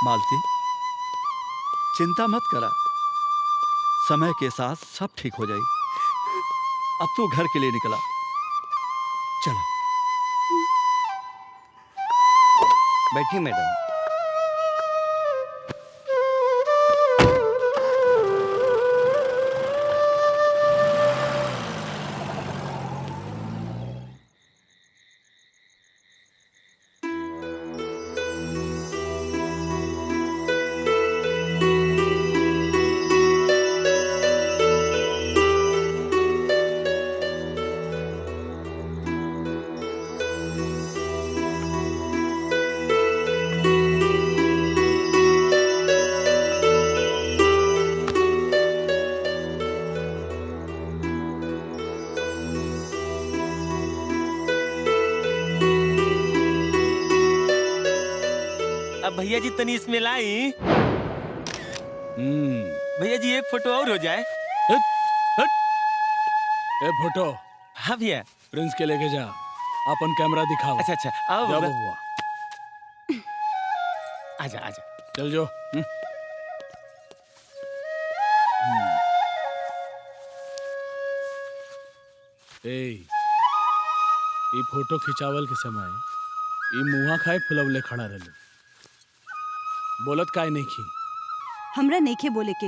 मालती, चिंता मत करा, समय के साथ सब ठीक हो जाएगी। अब तू घर के लिए निकला, चलो। बैठी मैडम। भैया जी तनी इसमें लाई। भैया जी एक फोटो और हो जाए। ए फोटो। हाँ भैया। प्रिंस के लेके जा, अपन कैमरा दिखाओ। अच्छा अच्छा आओ जा बबुआ। बबुआ। आजा आजा। चल जो। ए फोटो खिंचावल के समय ई मुहा खाए फुलवले खड़ा रहलू, बोलत काय नहीं की। हमरा नइखे बोले के।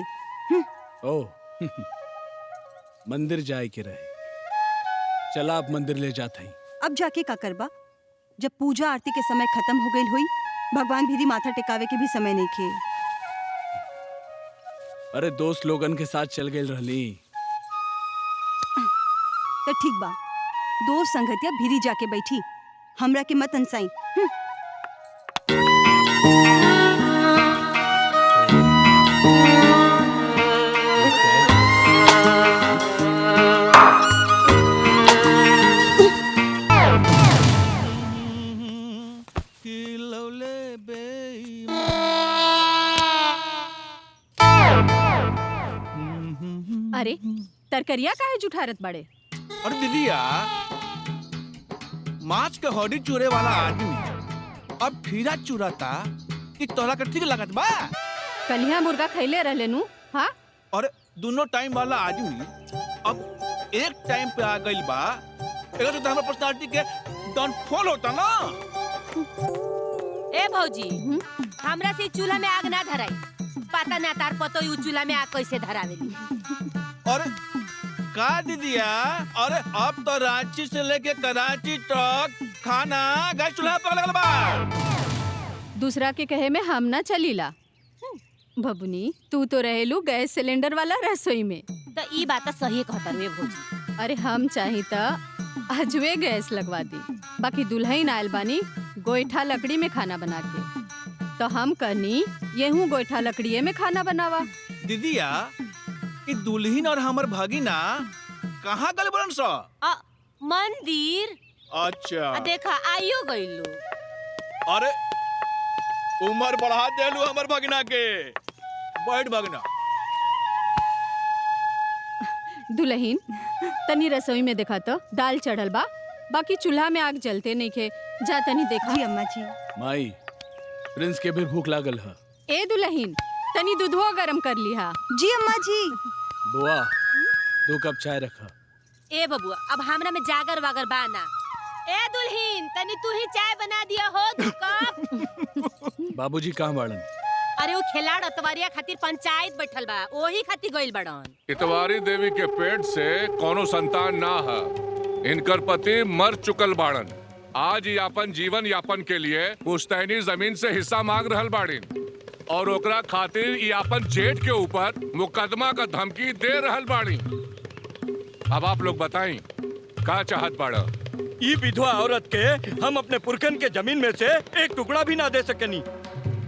ओ मंदिर जाए के रहे, चला आप मंदिर ले जात हई। अब जाके का करबा, जब पूजा आरती के समय खत्म हो गई हुई, भगवान भीरी माथा टिकावे के भी समय नइखे। अरे दोस्त लोगन के साथ चल गई रहली। तो ठीक बा, दोस्त संगतिया भीरी जाके बैठी, हमरा के मत अनसाई। अरे तरकरिया काहे जुठारत बड़े? अरे दीदिया, माछ के हड्डी चूरे वाला आदमी अब खीरा चुराता, कि तोहरा के ठीक लागत बा? कलिया मुर्गा खैले रहले नु, हाँ? और दोनों टाइम वाला आदमी अब एक टाइम पे आ गइल बा, एकर तो हमरा पर्सनालिटी के डाउनफॉल होता ना। ए भौजी, हमरा से चूल्हा में आग ना धराई, पता ना तार पतो यू चूल्हा में आग कैसे धरावेली। अरे का दीदिया? अरे अब तो रांची से लेके कराची तक खाना गैस चूल्हा पर लगल बा। दूसरा के कहे में हम ना चलीला। बबुनी तू तो रहेलू गैस सिलेंडर वाला रसोई में। तो ई बात सही कहता रे भौजी। अरे हम चाही त अजवे गैस लगवा दी, बाकी दुल्हन आयल बानी गोईठा लकड़ी में खाना बना के, तो हम कहनी येहू गोईठा लकड़िए में खाना बनावा। दीदिया ई दुल्हन और हमर भगिना कहाँ गल बरन सो? मंदिर। अच्छा देखा आइयो गइलू। अरे उम्र बढ़ा देलू हमर भगिना के। बैठ भगिना। दुल्हन तनी रसोई में देखा तो दाल चढ़ल बा, बाकी चूल्हा में आग जलते नहीं खे। जा तनी देखा। जी अम्मा जी। माई प्रिंस के भी भूख लागल है। ए दुल्हन तनी दूधवा गरम कर लिहा। जी अम्मा जी। बुआ 2 कप चाय रखा। ए बबुआ अब हमरा में जागर वागर बाना। ए दुल्हीन तनी तू ही चाय बना दिया हो 2 कप। बाबूजी कहाँ बाड़न? अरे वो खिलाड़ अतवारिया खातिर पंचायत बैठल बा, ओही खातिर गइल बड़न। इतवारी देवी के पेट से कोनो संतान ना है। इनकर पति मर चुकल बाड़न। आज ही अपन जीवन यापन के लिए पुश्तैनी जमीन से हिस्सा मांग रहल बाड़ीन और ओकरा खातिर ई अपन जेठ के ऊपर मुकदमा का धमकी दे रहल बाड़ी। अब आप लोग बताएं का चाहत बाड़ा? ई विधवा औरत के हम अपने पुरखन के जमीन में से एक टुकड़ा भी ना दे सकनी।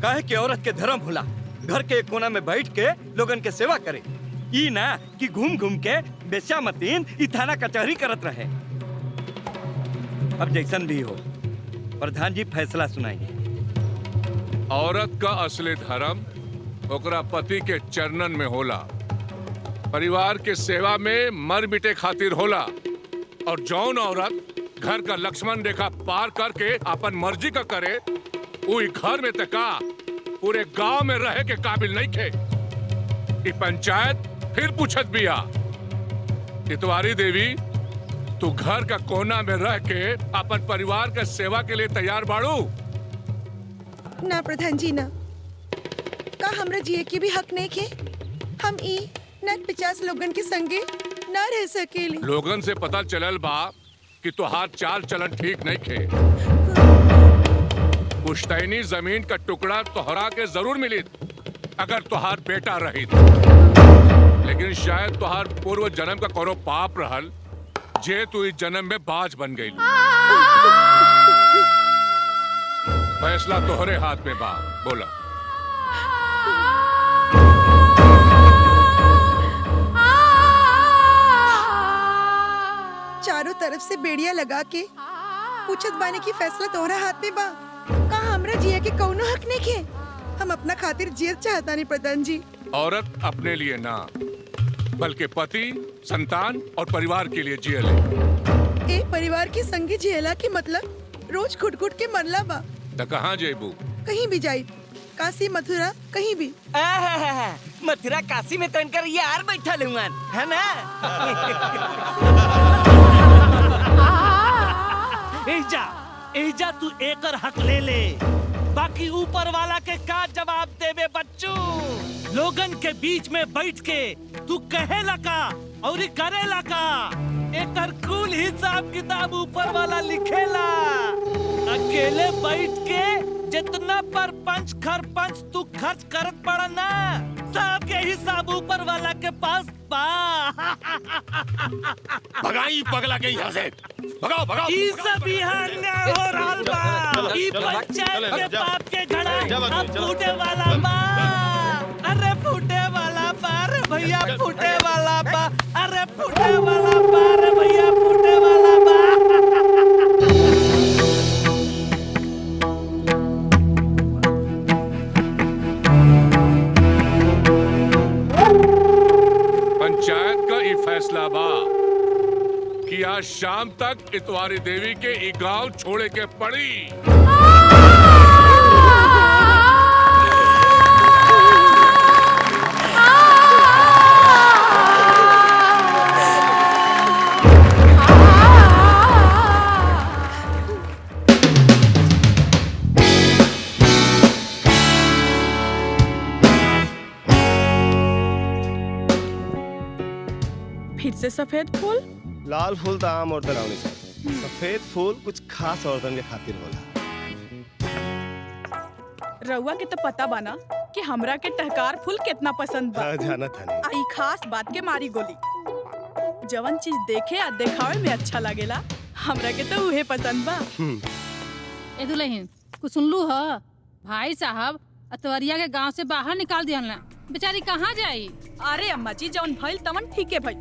काहे कि औरत के धर्म होला घर के एक कोना में बैठ के लोगन के सेवा करे, ई ना कि घूम घूम के बेश्यामतीन ई थाना कचहरी करत रहे। अब जैसन भी हो प्रधान जी फैसला सुनाइए। औरत का असली धर्म ओकरा पति के चरणन में होला, परिवार के सेवा में मर मिटे खातिर होला। और जौन औरत घर का लक्ष्मण रेखा पार करके अपन मर्जी का करे, उई घर में तका पूरे गांव में रहे के काबिल नहीं थे। ई पंचायत फिर पूछत बिया, इतवारी देवी तू घर का कोना में रह के अपन परिवार का सेवा के लिए तैयार बाड़ू? ना प्रधान जी ना, का हमरा जिए के भी हक नहीं के। हम ई न 50 लोगन के संगे ना रह सकेली। लोगन से पता चलल बा कि तुहार चाल चलन ठीक नहीं खे। पुश्तैनी जमीन का टुकड़ा तोहरा के जरूर मिली अगर तुहार बेटा रही, लेकिन शायद तुहार पूर्व जन्म का कोनो पाप रहल जे तू इस जन्म में बाज बन गई। फैसला तोहरे हाथ में बा, बोला। चारों तरफ से बेड़िया लगा के पूछत बाने की फैसला तोहरा हाथ में बा। का हमरा जिए के कौनो हक नहीं के। हम अपना खातिर जियत चाहता नहीं प्रधान जी। औरत अपने लिए ना बल्कि पति, संतान और परिवार के लिए जियले। ए परिवार के संगे जियला के मतलब रोज घुट घुट के मरला बा। त कहाँ जेबू? कहीं भी जाई, काशी मथुरा कहीं भी। मथुरा काशी में तो इनकर यार बैठा लुआन है ना। एजा तू एकर हक ले ले, बाकी ऊपर वाला के का जवाब देवे बच्चू। लोगन के बीच में बैठ के तू कहे लगा और करे लगा, एकर कुल हिसाब किताब ऊपर वाला लिखेला। अकेले बैठ के जितना परपंच खरपंच तू खर्च करत पड़ा ना, सब के हिसाब ऊपर वाला के पास बा। भगाई पगला के यहाँ से, भगाओ भगाओ। ई सब यहाँ न्याय हो रहल बा। ई पंचायत के पाप के घड़ा अब फूटे वाला बा। अरे फूटे वाला बा रे भैया, फूटे वाला बा। अरे फूटे वाला बा रे भैया, फूटे वाला बा। पंचायत का ये फैसला बा कि आज शाम तक इतवारी देवी के ई गांव छोड़े के पड़ी। फिर से ऐसे सफेद फूल? लाल फूल तो आम औरतन आवनी से, सफेद फूल कुछ खास औरतन के खातिर होला। रउआ के तो पता बाना कि हमरा के टहकार फूल कितना पसंद बा। जाना था नहीं। आई खास बात के मारी गोली, जवन चीज देखे आ देखावे में अच्छा लागेला, हमरा के तो उहे पसंद बा। ए दुल्हन कुछ सुनलू ह? भाई साहब अतवरिया के गांव से बाहर निकाल दिया ना, बेचारी कहाँ जाई? अरे अम्मा जी जवन भइल तवन ठीके भइल,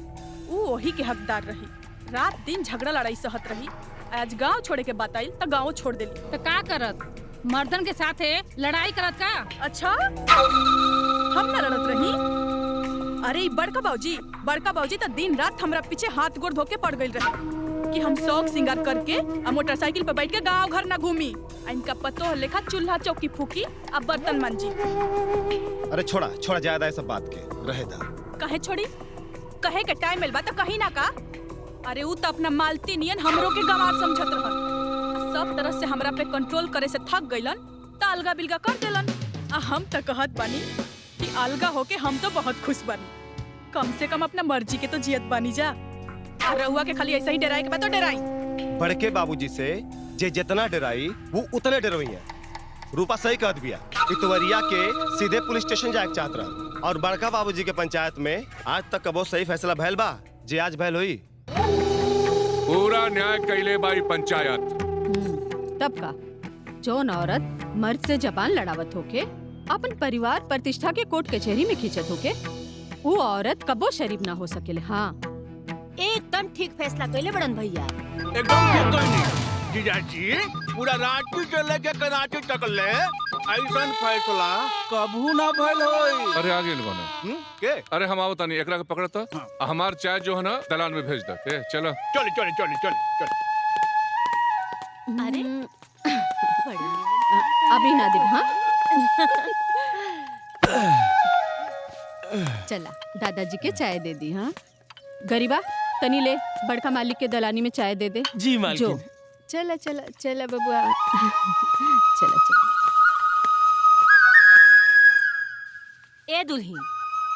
ऊ वही के हकदार रही। रात दिन झगड़ा लड़ाई सहत रही, आज गांव छोड़े के बात आई तो गांव छोड़ देली। तो का करत? मर्दन के साथे लड़ाई करत का? अच्छा हम ना लड़त रही? अरे ई बड़का बाबूजी तो दिन रात हमरा पीछे हाथ गोड़ धो के पड़ गई रहे कि हम शौक सिंगार करके आ मोटरसाइकिल पर बैठ के गांव घर ना घूमी, इनका पतो लेखा चूल्हा चौकी फूकी अब बर्तन मांजी। अरे छोड़ा छोड़ा ज्यादा सब बात के रहे दा। कहे छोड़ी? कहे के टाइम मिलबा तो कहीं ना का। अरे ऊ तो अपना मालती नियन हमरो के गंवार समझत रहन, सब तरह से हमरा पे कंट्रोल करे से थक गइलन तो अलगा बिलगा कर देलन। आ हम तो कहत बानी कि अलगा होके हम तो बहुत खुश बानी, कम से कम अपना मर्जी के तो जियत बानी जा। आ रहुआ के खाली ऐसा ही डराई के तो डराई। बड़के बाबूजी से जे जितना डराई वो उतने डरोई है। रूपा सही कहत बिया, इतवरिया के सीधे पुलिस स्टेशन जाए चाहत रहा, और बड़का बाबूजी के पंचायत में आज तक कबो सही फैसला भैल बा जे आज भैल हुई। पूरा न्याय कैले बाई पंचायत। तब का जौन औरत मर्द से जबान लड़ावत होके अपन परिवार प्रतिष्ठा के कोर्ट कचहरी में खींचत होके, वो औरत कबो शरीफ ना हो सकेले। हाँ एकदम ठीक फैसला कैले बड़न भैया। एकदम ठीक कहनी जीजाजी, पूरा रांची से लेके कराची तक ले ऐसन फैसला कबू ना भइल होई। अरे आगे बना के? अरे हम आवत नहीं, एकरा के पकड़ता हमार चाय जो है ना दलान में भेज दे के। चलो चल। अरे अभी ना दे। हाँ चला दादाजी के चाय दे दी। हाँ गरीबा तनी ले, बड़का मालिक के दलानी में चाय दे दे। जी मालकिन। चला चला चला बबुआ चला चला। ए दुल्ही,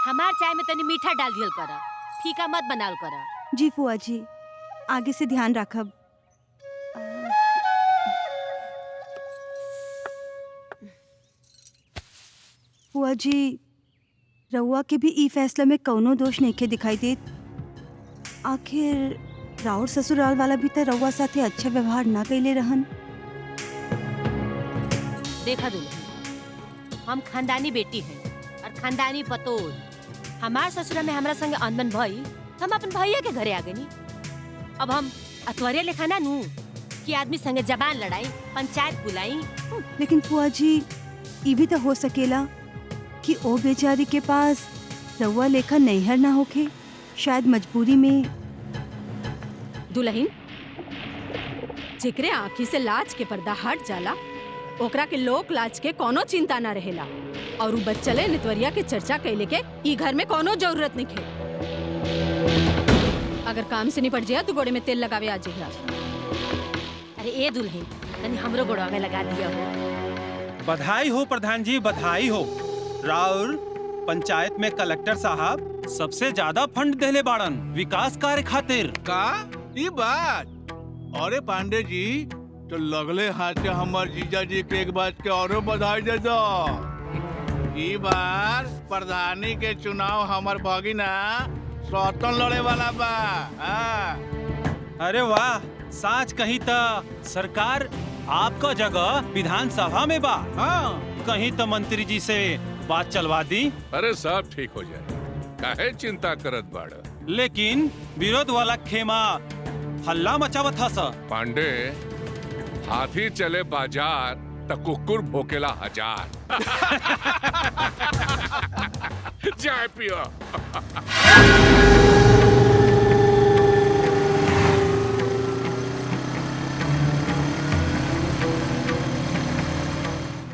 हमार चाय में तनी मीठा डाल दियल करा, फीका मत बनाल करा। जी फुआ जी, आगे से ध्यान रखब। फुआ जी, रउआ के भी ई फैसला में कौनो दोष नहीं के दिखाई देत। आखिर राउर ससुराल वाला भी तो रउआ साथे अच्छा व्यवहार ना कैले रहन। देखा दुल्ही, हम खानदानी बेटी हैं और खानदानी पतोल। हमार ससुरा में हमरा संगे अनबन भई, हम अपन भैया के घरे आ गनी। अब हम अतवरिया लेखा ना नू कि आदमी संगे जबान लड़ाई, पंचायत बुलाई। लेकिन फुआ जी, ई भी तो हो सकेला कि ओ बेचारी के पास रउआ लेखा नैहर ना होखे, शायद मजबूरी में। दुल्हन, जेकरे आँखी से लाज के पर्दा हट जाला, ओकरा के लोक लाज के कोनो चिंता ना रहेला, और उ बच्चले नितवरिया के चर्चा कैले के ई घर में कोनो जरूरत नहीं है। अगर काम से निपट जाए तो गोड़े में तेल लगावे आ जाइए। अरे ए दुल्हन, तनी हमरो गोड़वा में लगा दिया हो। बधाई हो प्रधान जी, बधाई हो। राउर पंचायत में कलेक्टर साहब सबसे ज्यादा फंड देले बाड़न विकास कार्य खातिर। का ई बात? अरे पांडे जी, तो लगले हाथ से हमार जीजा जी के एक बात के औरो बधाई दे दो। ई बार प्रधानी के चुनाव हमार भगिना स्वतंत्र लड़े वाला बा। अरे वाह, साच कहीं तो सरकार आपका जगह विधानसभा में बा। हाँ, कहीं तो मंत्री जी से बात चलवा दी। अरे सब ठीक हो जाए, काहे चिंता करत बाड़ा। लेकिन विरोध वाला खेमा हल्ला मचावत था सर। पांडे, हाथी चले बाजार त कुकुर भोकेला हजार। चाय पियो।